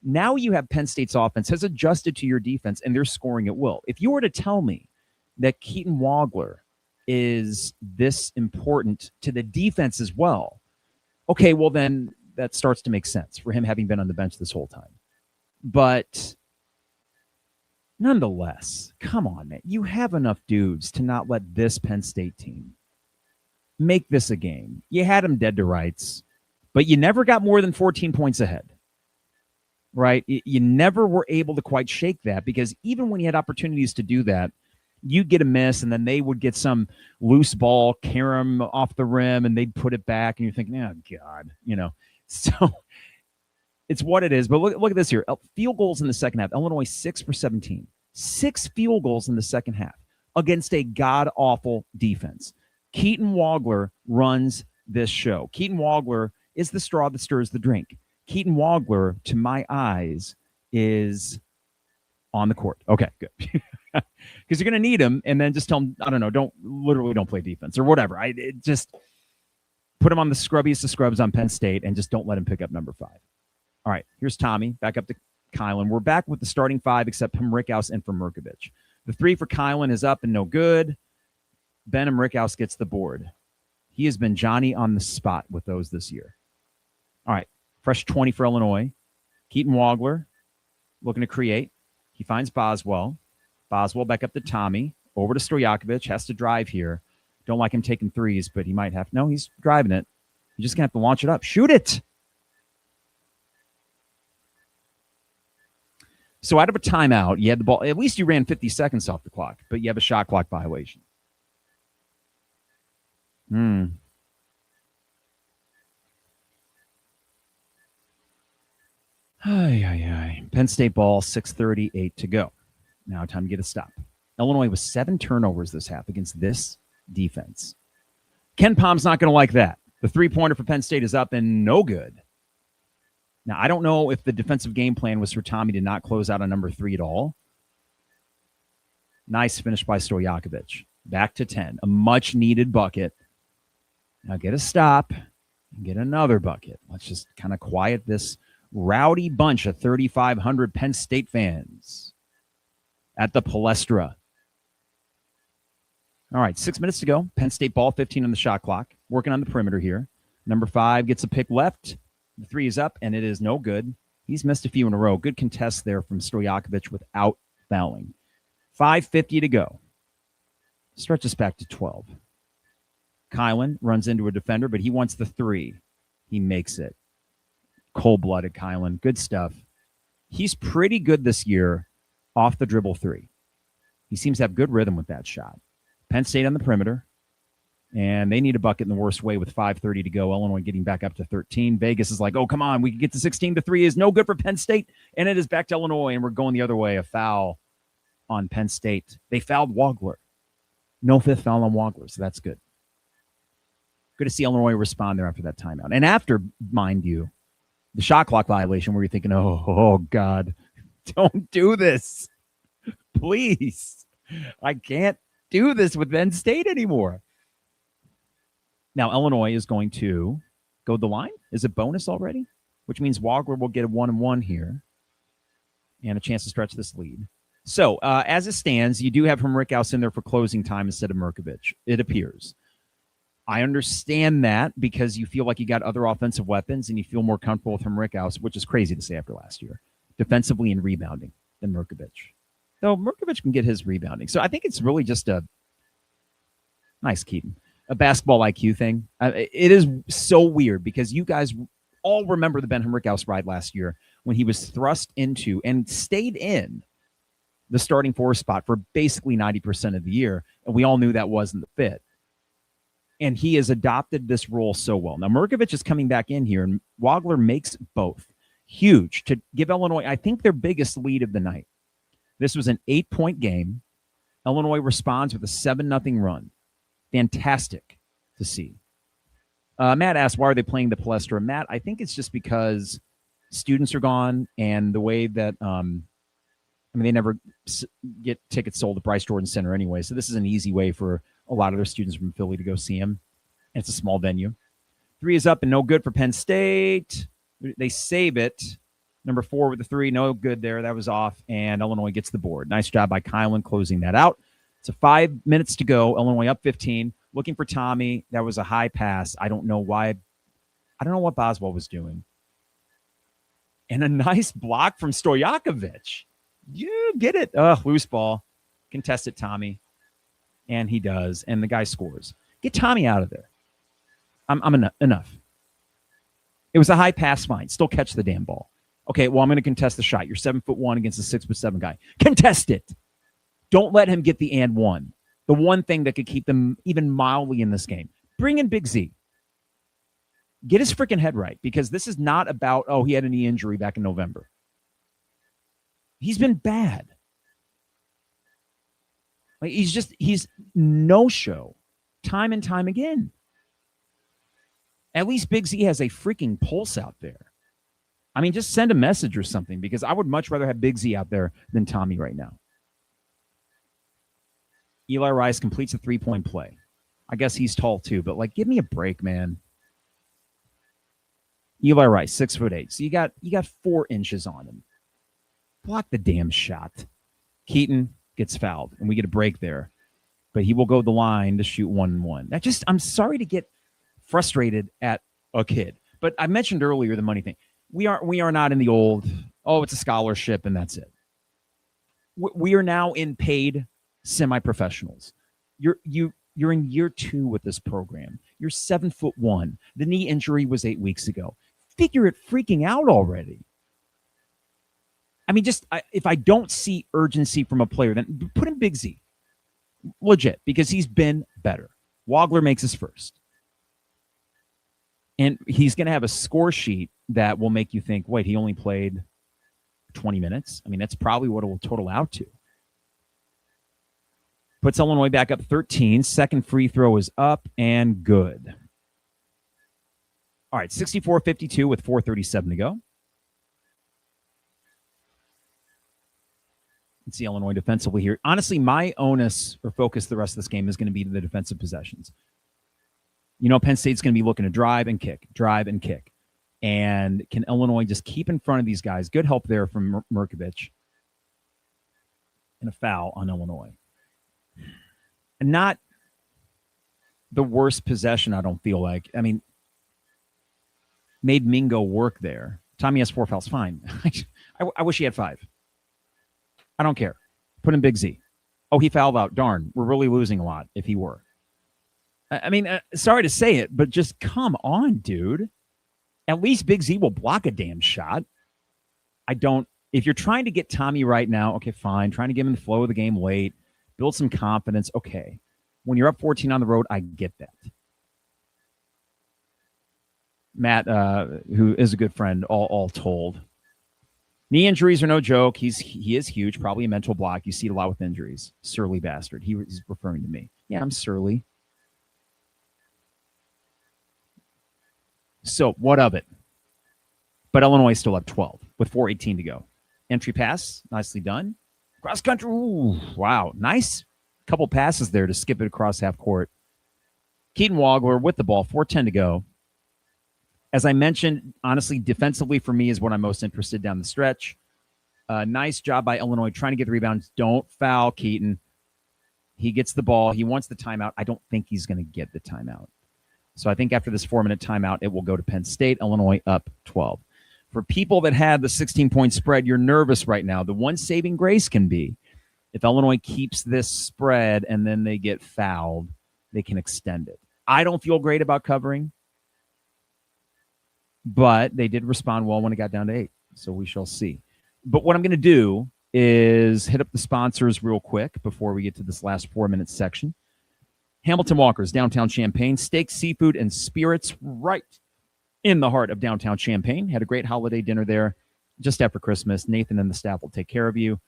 Now you have Penn State's offense has adjusted to your defense, and they're scoring at will. If you were to tell me that Keaton Wagler is this important to the defense as well, okay, well then that starts to make sense for him having been on the bench this whole time. But nonetheless, come on, man. You have enough dudes to not let this Penn State team make this a game. You had them dead to rights, but you never got more than 14 points ahead, right? You never were able to quite shake that, because even when you had opportunities to do that, you'd get a miss, and then they would get some loose ball, carry them off the rim, and they'd put it back, and you're thinking, oh, God, So it's what it is. But look at this here. Field goals in the second half. Illinois 6 for 17. 6 field goals in the second half against a god-awful defense. Keaton Wagler runs this show. Keaton Wagler is the straw that stirs the drink. Keaton Wagler, to my eyes, is on the court. Okay, good. Because you're going to need him, and then just tell him, I don't know, don't play defense or whatever. Just put him on the scrubbiest of scrubs on Penn State and just don't let him pick up number 5. All right, here's Tommy, back up to Kylan. We're back with the starting 5 except Mirkovic and for Mirkovic. The 3 for Kylan is up and no good. Ben Mirkovic gets the board. He has been Johnny on the spot with those this year. All right, fresh 20 for Illinois. Keaton Wagler looking to create. He finds Boswell. Boswell back up to Tommy. Over to Stojakovic. Has to drive here. Don't like him taking threes, but he might have. No, he's driving it. You're just going to have to launch it up. Shoot it! So out of a timeout, you had the ball. At least you ran 50 seconds off the clock, but you have a shot clock violation. Penn State ball, 6:38 to go. Now time to get a stop. Illinois with 7 turnovers this half against this defense. Ken Palm's not going to like that. The 3-pointer for Penn State is up and no good. Now, I don't know if the defensive game plan was for Tommy to not close out on number 3 at all. Nice finish by Stojakovic. Back to 10. A much-needed bucket. Now get a stop and get another bucket. Let's just kind of quiet this rowdy bunch of 3,500 Penn State fans at the Palestra. All right, 6 minutes to go. Penn State ball, 15 on the shot clock. Working on the perimeter here. Number 5 gets a pick left. The 3 is up, and it is no good. He's missed a few in a row. Good contest there from Stojakovic without fouling. 5:50 to go. Stretches back to 12. Kylan runs into a defender, but he wants the 3. He makes it. Cold-blooded Kylan. Good stuff. He's pretty good this year off the dribble 3. He seems to have good rhythm with that shot. Penn State on the perimeter, and they need a bucket in the worst way with 5:30 to go. Illinois getting back up to 13. Vegas is like, oh, come on, we can get to 16. The 3 is no good for Penn State, and it is back to Illinois, and we're going the other way. A foul on Penn State. They fouled Wagler. No 5th foul on Wagler, so that's good. Good to see Illinois respond there after that timeout. And after, mind you, the shot clock violation where you're thinking, oh God, don't do this. Please. I can't do this with Penn State anymore. Now, Illinois is going to go the line. Is it bonus already? Which means Wagler will get a 1-and-1 here and a chance to stretch this lead. So, as it stands, you do have Mirkovic in there for closing time instead of Mirkovic, it appears. I understand that because you feel like you got other offensive weapons and you feel more comfortable with Mirkovic, which is crazy to say after last year, defensively and rebounding than Mirkovic. Though Mirkovic can get his rebounding. So I think it's really just a nice Keaton, a basketball IQ thing. It is so weird because you guys all remember the Ben Mirkovic ride last year when he was thrust into and stayed in the starting 4 spot for basically 90% of the year, and we all knew that wasn't the fit. And he has adopted this role so well. Now, Mirkovic is coming back in here, and Wagler makes both. Huge to give Illinois, I think, their biggest lead of the night. This was an 8-point game Illinois responds with a 7-0 run. Fantastic to see. Matt asked, why are they playing the Palestra? Matt, I think it's just because students are gone, and the way that they never get tickets sold at Bryce Jordan Center anyway, so this is an easy way for a lot of their students from Philly to go see him. And it's a small venue. 3 is up and no good for Penn State. They save it. Number 4 with the 3, no good there. That was off, and Illinois gets the board. Nice job by Kylan closing that out. It's 5 minutes to go. Illinois up 15. Looking for Tommy. That was a high pass. I don't know why. I don't know what Boswell was doing. And a nice block from Stojakovic. You get it. Loose ball. Contest it, Tommy. And he does. And the guy scores. Get Tommy out of there. I'm enough. It was a high pass, fine. Still catch the damn ball. Okay, well, I'm going to contest the shot. You're 7'1" against a 6'7" guy. Contest it. Don't let him get the and one. The one thing that could keep them even mildly in this game. Bring in Big Z. Get his freaking head right, because this is not about, he had a knee injury back in November. He's been bad. Like, he's no-show time and time again. At least Big Z has a freaking pulse out there. I mean, just send a message or something, because I would much rather have Big Z out there than Tommy right now. Eli Rice completes a 3-point play. I guess he's tall too, but give me a break, man. Eli Rice, 6'8". So you got 4 inches on him. Block the damn shot. Keaton gets fouled, and we get a break there. But he will go the line to shoot 1-1. I'm sorry to get frustrated at a kid. But I mentioned earlier the money thing. We are not in the old, it's a scholarship and that's it. We are now in paid semi-professionals. You're in year 2 with this program. You're 7'1". The knee injury was 8 weeks ago. Figure it freaking out already. I mean, if I don't see urgency from a player, then put in Big Z. Legit, because he's been better. Wagler makes his first. And he's going to have a score sheet that will make you think, wait, he only played 20 minutes? I mean, that's probably what it will total out to. Puts Illinois back up 13. Second free throw is up and good. All right, 64-52 with 4:37 to go. Let's see Illinois defensively here. Honestly, my onus or focus the rest of this game is going to be the defensive possessions. Penn State's going to be looking to drive and kick. And can Illinois just keep in front of these guys? Good help there from Mirkovic. And a foul on Illinois. And not the worst possession, I don't feel like. I mean, made Mingo work there. Tommy has 4 fouls. Fine. I wish he had 5. I don't care. Put in Big Z. He fouled out. Darn. We're really losing a lot if he were. I mean, sorry to say it, but just come on, dude. At least Big Z will block a damn shot. If you're trying to get Tommy right now, okay, fine. Trying to get him in the flow of the game late, build some confidence, okay. When you're up 14 on the road, I get that. Matt, who is a good friend, all told. Knee injuries are no joke. He is huge, probably a mental block. You see it a lot with injuries. Surly bastard. He's referring to me. Yeah, I'm surly. So what of it? But Illinois is still up 12 with 4:18 to go. Entry pass, nicely done. Cross country, ooh, wow. Nice couple passes there to skip it across half court. Keaton Wagler with the ball, 4:10 to go. As I mentioned, honestly, defensively for me is what I'm most interested down the stretch. Nice job by Illinois trying to get the rebounds. Don't foul Keaton. He gets the ball. He wants the timeout. I don't think he's going to get the timeout. So I think after this 4-minute timeout, it will go to Penn State. Illinois up 12. For people that had the 16-point spread, you're nervous right now. The one saving grace can be if Illinois keeps this spread and then they get fouled, they can extend it. I don't feel great about covering, but they did respond well when it got down to 8. So we shall see. But what I'm going to do is hit up the sponsors real quick before we get to this last 4-minute section. Hamilton Walker's, downtown Champaign, steak, seafood, and spirits right in the heart of downtown Champaign. Had a great holiday dinner there just after Christmas. Nathan and the staff will take care of you.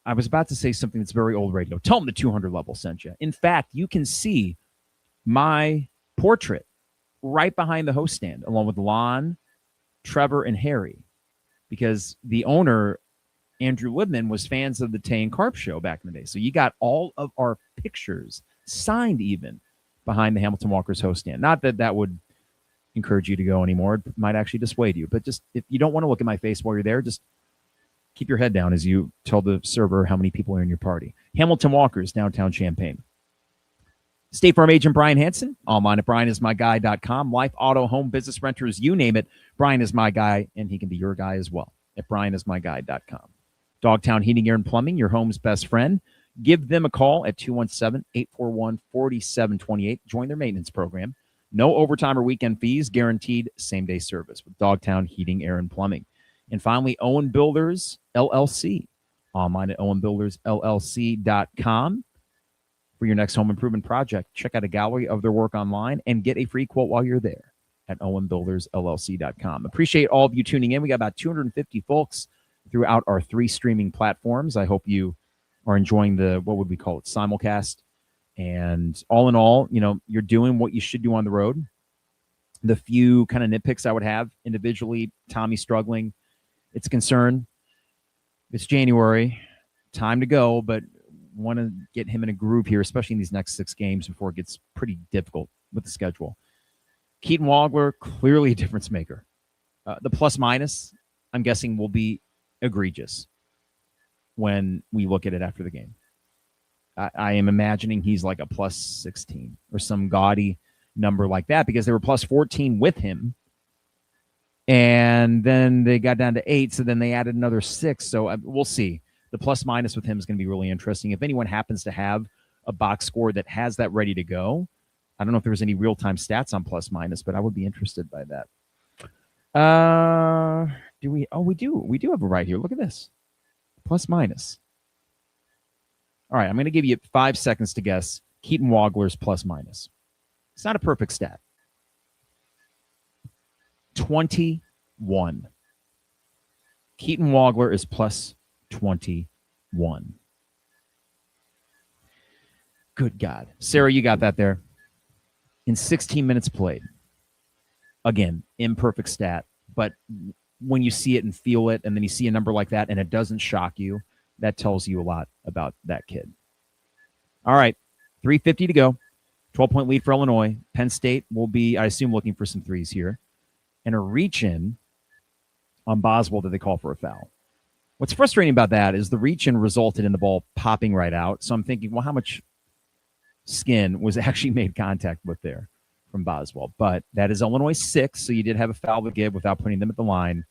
I was about to say something that's very old radio. Tell them the 200 level sent you. In fact, you can see my portrait right behind the host stand, along with Lon, Trevor, and Harry, because the owner, Andrew Libman, was fans of the Tay and Carp show back in the day. So you got all of our pictures signed even behind the Hamilton Walker's host stand. Not that that would encourage you to go anymore. It might actually dissuade you. But just if you don't want to look at my face while you're there, just keep your head down as you tell the server how many people are in your party. Hamilton Walker's, downtown Champaign. State Farm agent Brian Hansen, online at brianismyguy.com. Life, auto, home, business, renters, you name it. Brian is my guy, and he can be your guy as well at brianismyguy.com. Dogtown Heating, Air, and Plumbing, your home's best friend. Give them a call at 217-841-4728. Join their maintenance program. No overtime or weekend fees, guaranteed same-day service with Dogtown Heating, Air, and Plumbing. And finally, Owen Builders, LLC. Online at owenbuildersllc.com. For your next home improvement project, check out a gallery of their work online and get a free quote while you're there at owenbuildersllc.com. Appreciate all of you tuning in. We got about 250 folks throughout our 3 streaming platforms. I hope you are enjoying the, what would we call it, simulcast. And all in all, you know, you're doing what you should do on the road. The few kind of nitpicks I would have individually, Tommy's struggling. It's a concern. It's January. Time to go, but want to get him in a groove here, especially in these next 6 games before it gets pretty difficult with the schedule. Keaton Wagler, clearly a difference maker. The plus-minus, I'm guessing, will be egregious when we look at it after the game. I am imagining he's like a plus 16 or some gaudy number like that, because they were plus 14 with him, and then they got down to 8, so then they added another 6. So we'll see. The plus-minus with him is going to be really interesting. If anyone happens to have a box score that has that ready to go, I don't know if there was any real-time stats on plus-minus, but I would be interested by that. Do we? Oh, we do. We do have a right here. Look at this. Plus-minus. All right, I'm going to give you 5 seconds to guess Keaton Wagler's plus-minus. It's not a perfect stat. 21. Keaton Wagler is plus 21. Good God. Sarah, you got that there. In 16 minutes played. Again, imperfect stat, but when you see it and feel it, and then you see a number like that and it doesn't shock you, that tells you a lot about that kid. All right, 3:50 to go. 12-point lead for Illinois. Penn State will be, I assume, looking for some threes here. And a reach-in on Boswell that they call for a foul. What's frustrating about that is the reach-in resulted in the ball popping right out. So I'm thinking, well, how much skin was actually made contact with there from Boswell? But that is Illinois 6, so you did have a foul to give without putting them at the line.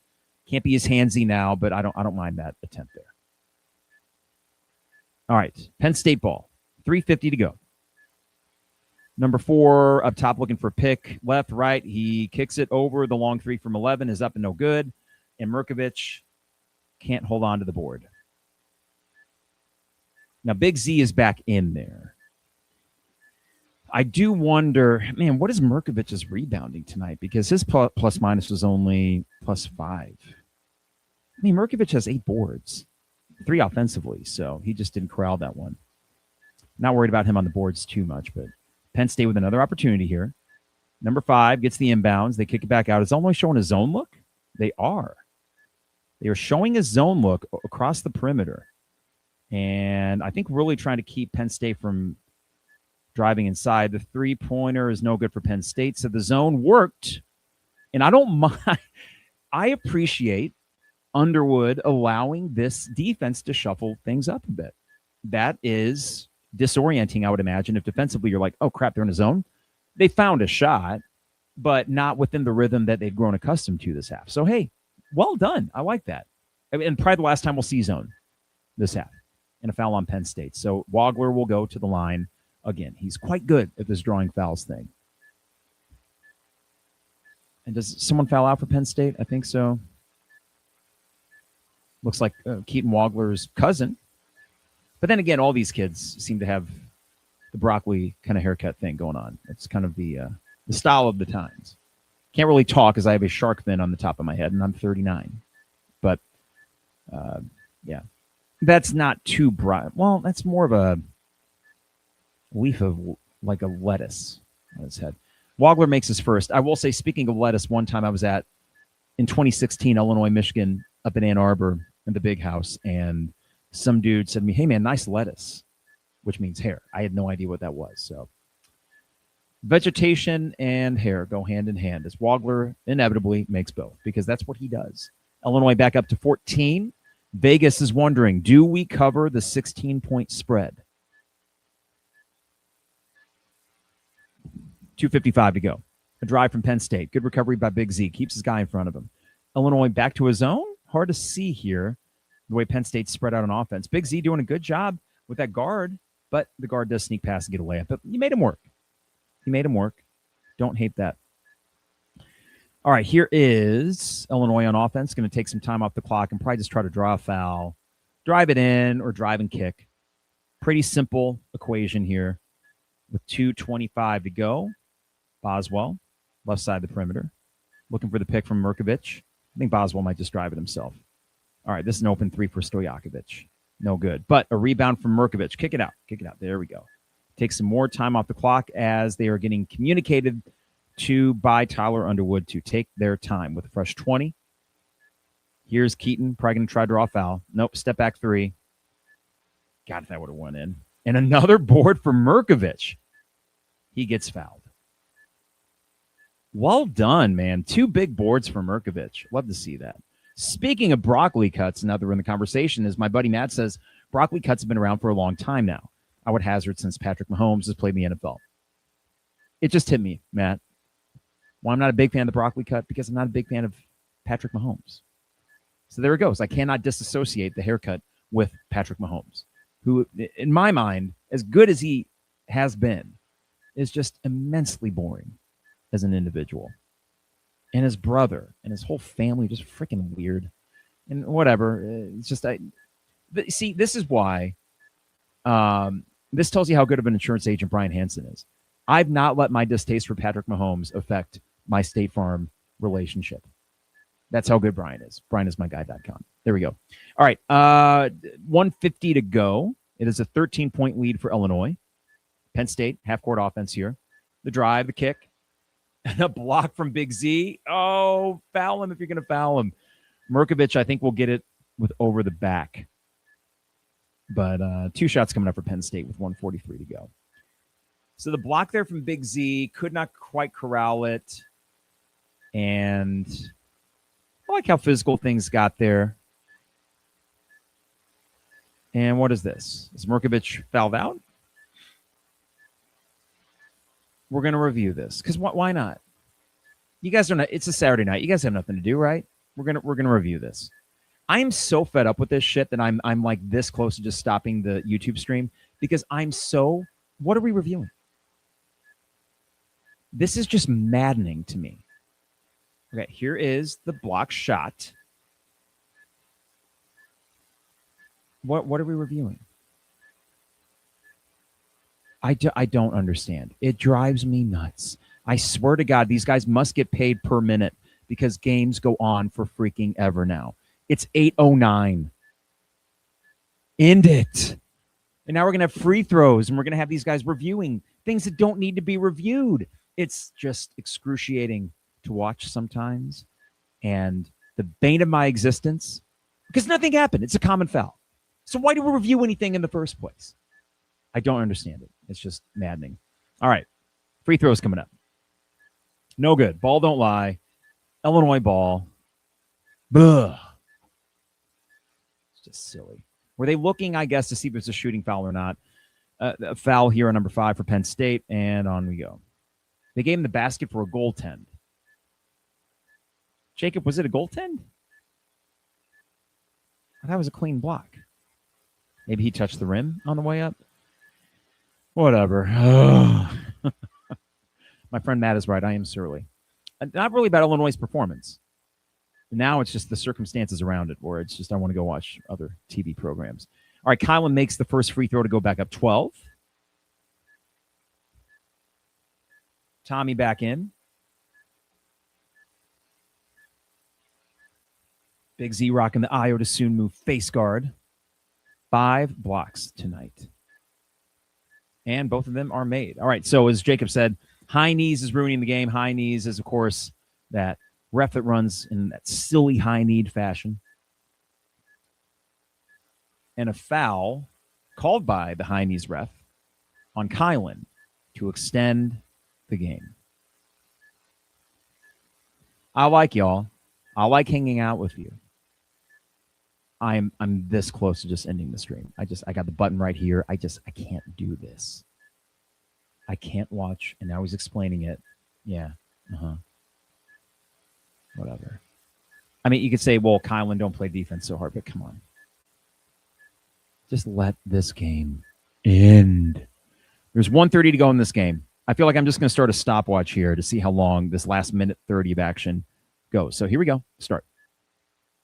Can't be as handsy now, but I don't mind that attempt there. All right, Penn State ball. 3:50 to go. Number 4 up top looking for a pick. Left, right. He kicks it over. The long 3 from 11 is up and no good. And Mirkovic can't hold on to the board. Now, Big Z is back in there. I do wonder, man, what is Mirkovic's rebounding tonight? Because his plus-minus was only +5. I mean, Mirkovic has 8 boards, 3 offensively, so he just didn't corral that one. Not worried about him on the boards too much, but Penn State with another opportunity here. Number 5 gets the inbounds. They kick it back out. Is Illinois showing a zone look? They are. They are showing a zone look across the perimeter. And I think really trying to keep Penn State from driving inside. The 3-pointer is no good for Penn State. So the zone worked. And I don't mind. I appreciate Underwood allowing this defense to shuffle things up a bit. That is disorienting, I would imagine. If defensively you're like, oh, crap, they're in a zone. They found a shot, but not within the rhythm that they've grown accustomed to this half. So, hey, well done. I like that. And probably the last time we'll see zone this half. And a foul on Penn State. So Wagler will go to the line again. He's quite good at this drawing fouls thing. And does someone foul out for Penn State? I think so. Looks like Keaton Wagler's cousin. But then again, all these kids seem to have the broccoli kind of haircut thing going on. It's kind of the style of the times. Can't really talk because I have a shark fin on the top of my head, and I'm 39. But, yeah. That's not too bright. Well, that's more of a leaf of like a lettuce on his head. Wagler makes his first. I will say, speaking of lettuce, one time I was at in 2016, Illinois, Michigan, up in Ann Arbor in the big house, and some dude said to me, "Hey man, nice lettuce," which means hair. I had no idea what that was. So vegetation and hair go hand in hand, as Wagler inevitably makes both, because that's what he does. Illinois back up to 14. Vegas is wondering, do we cover the 16-point spread? 2:55 to go. A drive from Penn State. Good recovery by Big Z. Keeps his guy in front of him. Illinois back to his own. Hard to see here the way Penn State spread out on offense. Big Z doing a good job with that guard, but the guard does sneak past and get a layup. But you made him work. He made him work. Don't hate that. All right, here is Illinois on offense. Going to take some time off the clock and probably just try to draw a foul, drive it in, or drive and kick. Pretty simple equation here with 2:25 to go. Boswell, left side of the perimeter, looking for the pick from Mirkovic. I think Boswell might just drive it himself. All right, this is an open three for Stojakovic. No good. But a rebound from Mirkovic. Kick it out. Kick it out. There we go. Take some more time off the clock as they are getting communicated to by Tyler Underwood to take their time with a fresh 20. Here's Keaton, probably going to try to draw a foul. Nope, step back three. God, if that would have went in. And another board for Mirkovic. He gets fouled. Well done, man. 2 big boards for Mirkovic. Love to see that. Speaking of broccoli cuts, now that we're in the conversation, as my buddy Matt says, broccoli cuts have been around for a long time now. I would hazard since Patrick Mahomes has played in the NFL. It just hit me, Matt. Why I'm not a big fan of the broccoli cut? Because I'm not a big fan of Patrick Mahomes. So there it goes. I cannot disassociate the haircut with Patrick Mahomes, who, in my mind, as good as he has been, is just immensely boring as an individual. And his brother and his whole family just freaking weird. And whatever. It's just, see, this is why, this tells you how good of an insurance agent Brian Hansen is. I've not let my distaste for Patrick Mahomes affect my State Farm relationship. That's how good Brian is. Brian is my guy.com. There we go. All right. 1:50 to go. It is a 13-point lead for Illinois. Penn State, half-court offense here. The drive, the kick, and a block from Big Z. Oh, foul him if you're going to foul him. Mirkovic, I think, will get it with over the back. But 2 shots coming up for Penn State with 1:43 to go. So the block there from Big Z could not quite corral it. And I like how physical things got there. And what is this? Is Mirkovic fouled out? We're going to review this because why not? You guys are not. It's a Saturday night. You guys have nothing to do, right? We're gonna review this. I am so fed up with this shit that I'm like this close to just stopping the YouTube stream because I'm so. What are we reviewing? This is just maddening to me. Okay, here is the block shot. What are we reviewing? I don't understand. It drives me nuts. I swear to God, these guys must get paid per minute because games go on for freaking ever now. It's 8:09. End it. And now we're going to have free throws, and we're going to have these guys reviewing things that don't need to be reviewed. It's just excruciating to watch sometimes. And the bane of my existence, because nothing happened. It's a common foul. So why do we review anything in the first place? I don't understand it. It's just maddening. All right. Free throws coming up. No good. Ball don't lie. Illinois ball. Ugh. It's just silly. Were they looking, I guess, to see if it's a shooting foul or not? A foul here on number 5 for Penn State, and on we go. They gave him the basket for a goaltend. Jacob, was it a goaltend? That was a clean block. Maybe he touched the rim on the way up. Whatever. My friend Matt is right. I am surly. Not really about Illinois' performance. Now it's just the circumstances around it, where it's just I want to go watch other TV programs. All right, Kylan makes the first free throw to go back up 12. Tommy back in. Big Z rocking the Io to soon move face guard. 5 blocks tonight. And both of them are made. All right, so as Jacob said, high knees is ruining the game. High knees is, of course, that ref that runs in that silly high-kneed fashion. And a foul called by the high knees ref on Kylan to extend the game. I like y'all. I like hanging out with you. I'm this close to just ending the stream. I got the button right here. I can't do this. I can't watch. And now he's explaining it. Yeah. Whatever. I mean, you could say, well, Kylan, don't play defense so hard, but come on. Just let this game end. There's 1:30 to go in this game. I feel like I'm just going to start a stopwatch here to see how long this last minute 30 of action goes. So here we go. Start.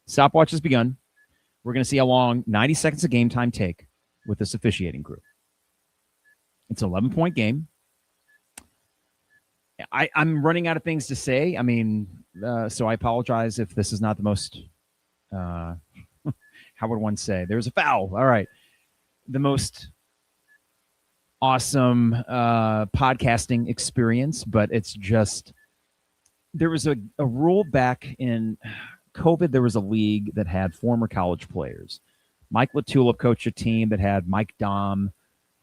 Stopwatch has begun. We're going to see how long 90 seconds of game time take with this officiating crew. It's an 11-point game. I'm running out of things to say. I mean, so I apologize if this is not the most, how would one say? There's a foul. All right. The most awesome podcasting experience, but it's just, there was a rule back in COVID. There was a league that had former college players. Mike Latulip coached a team that had Mike Dahm,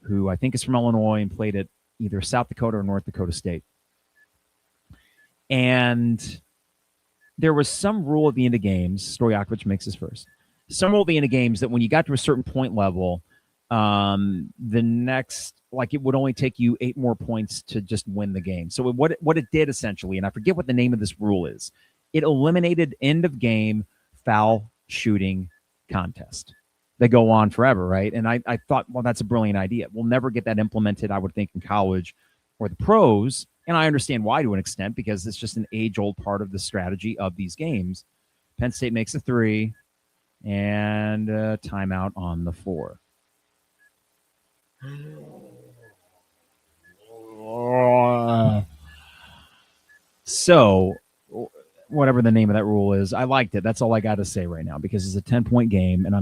who I think is from Illinois and played at either South Dakota or North Dakota State. And there was some rule at the end of games. Stojakovic makes his first. Some rule at the end of games that when you got to a certain point level, the next, like, it would only take you 8 more points to just win the game. So what it did essentially, and I forget what the name of this rule is, it eliminated end of game foul shooting contest. They go on forever, right? And I thought, well, that's a brilliant idea. We'll never get that implemented, I would think, in college or the pros. And I understand why to an extent, because it's just an age-old part of the strategy of these games. Penn State makes a 3 and a timeout on the 4. So, whatever the name of that rule is, I liked it. That's all I got to say right now, because it's a 10-point game, and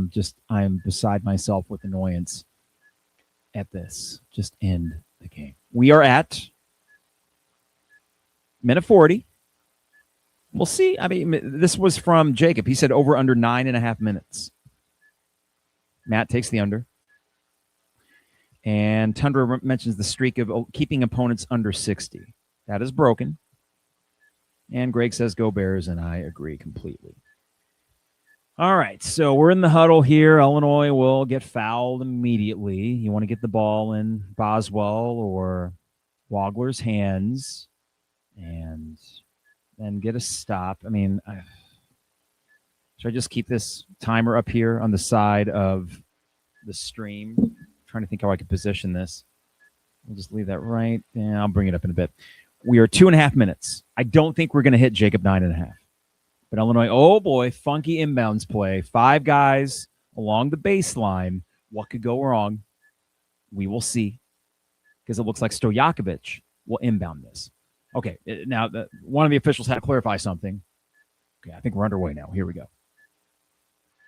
I'm beside myself with annoyance at this. Just end the game. We are at minute 40. We'll see. I mean, this was from Jacob. He said over under 9.5 minutes. Matt takes the under. And Tundra mentions the streak of keeping opponents under 60. That is broken. And Greg says go Bears, and I agree completely. All right, so we're in the huddle here. Illinois will get fouled immediately. You want to get the ball in Boswell or Wagler's hands and then get a stop. I mean, should I just keep this timer up here on the side of the stream? I'm trying to think how I could position this. We'll just leave that right. Yeah, I'll bring it up in a bit. We are 2.5 minutes. I don't think we're going to hit Jacob 9.5. But Illinois, oh boy, funky inbounds play. 5 guys along the baseline. What could go wrong? We will see. Because it looks like Stojakovic will inbound this. Okay, now one of the officials had to clarify something. Okay, I think we're underway now. Here we go.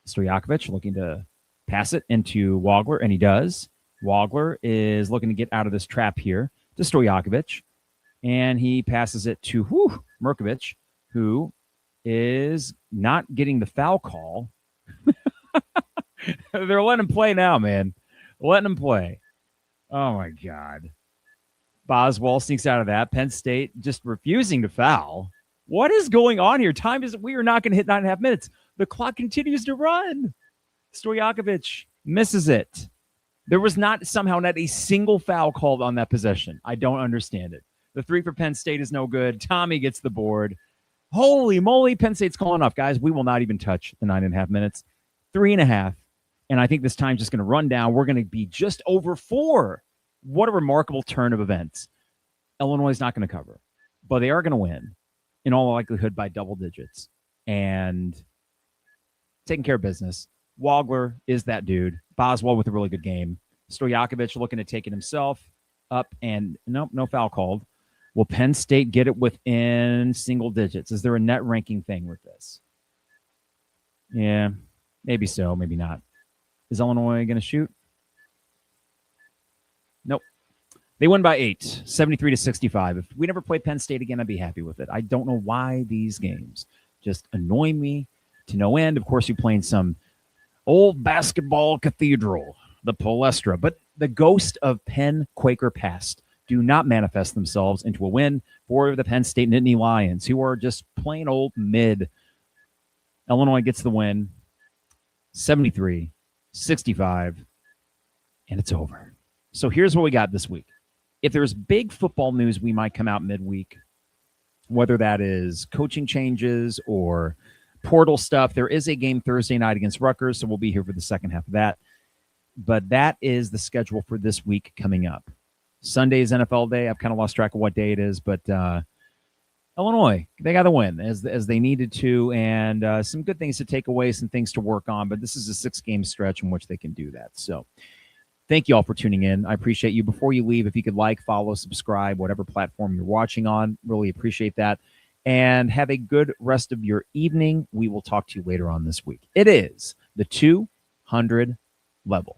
Stojakovic looking to pass it into Wagler, and he does. Wagler is looking to get out of this trap here to Stojakovic, and he passes it to Mirkovic, who is not getting the foul call. They're letting him play now, man. Letting him play. Oh, my God. Boswell sneaks out of that. Penn State just refusing to foul. What is going on here? We are not going to hit 9.5 minutes. The clock continues to run. Stojakovic misses it. There was not a single foul called on that possession. I don't understand it. The 3 for Penn State is no good. Tommy gets the board. Holy moly, Penn State's calling off. Guys, we will not even touch the 9.5 minutes. 3.5. And I think this time's just going to run down. We're going to be just over 4. What a remarkable turn of events. Illinois is not going to cover, but they are going to win, in all likelihood, by double digits. And taking care of business. Wagler is that dude. Boswell with a really good game. Stojakovic looking to take it himself up, and nope, no foul called. Will Penn State get it within single digits? Is there a net ranking thing with this? Yeah, maybe so, maybe not. Is Illinois going to shoot? Nope. They win by 8, 73-65. If we never play Penn State again, I'd be happy with it. I don't know why these games just annoy me to no end. Of course, you're playing some old basketball cathedral, the Palestra, but the ghost of Penn Quaker past do not manifest themselves into a win for the Penn State Nittany Lions, who are just plain old mid. Illinois gets the win, 73-65, and it's over. So here's what we got this week. If there's big football news, we might come out midweek, whether that is coaching changes or portal stuff. There is a game Thursday night against Rutgers, so we'll be here for the second half of that. But that is the schedule for this week coming up. Sunday is NFL Day. I've kind of lost track of what day it is, but Illinois, they got to win as they needed to, and some good things to take away, some things to work on, but this is a 6-game stretch in which they can do that. So thank you all for tuning in. I appreciate you. Before you leave, if you could like, follow, subscribe, whatever platform you're watching on, really appreciate that. And have a good rest of your evening. We will talk to you later on this week. It is the 200 level.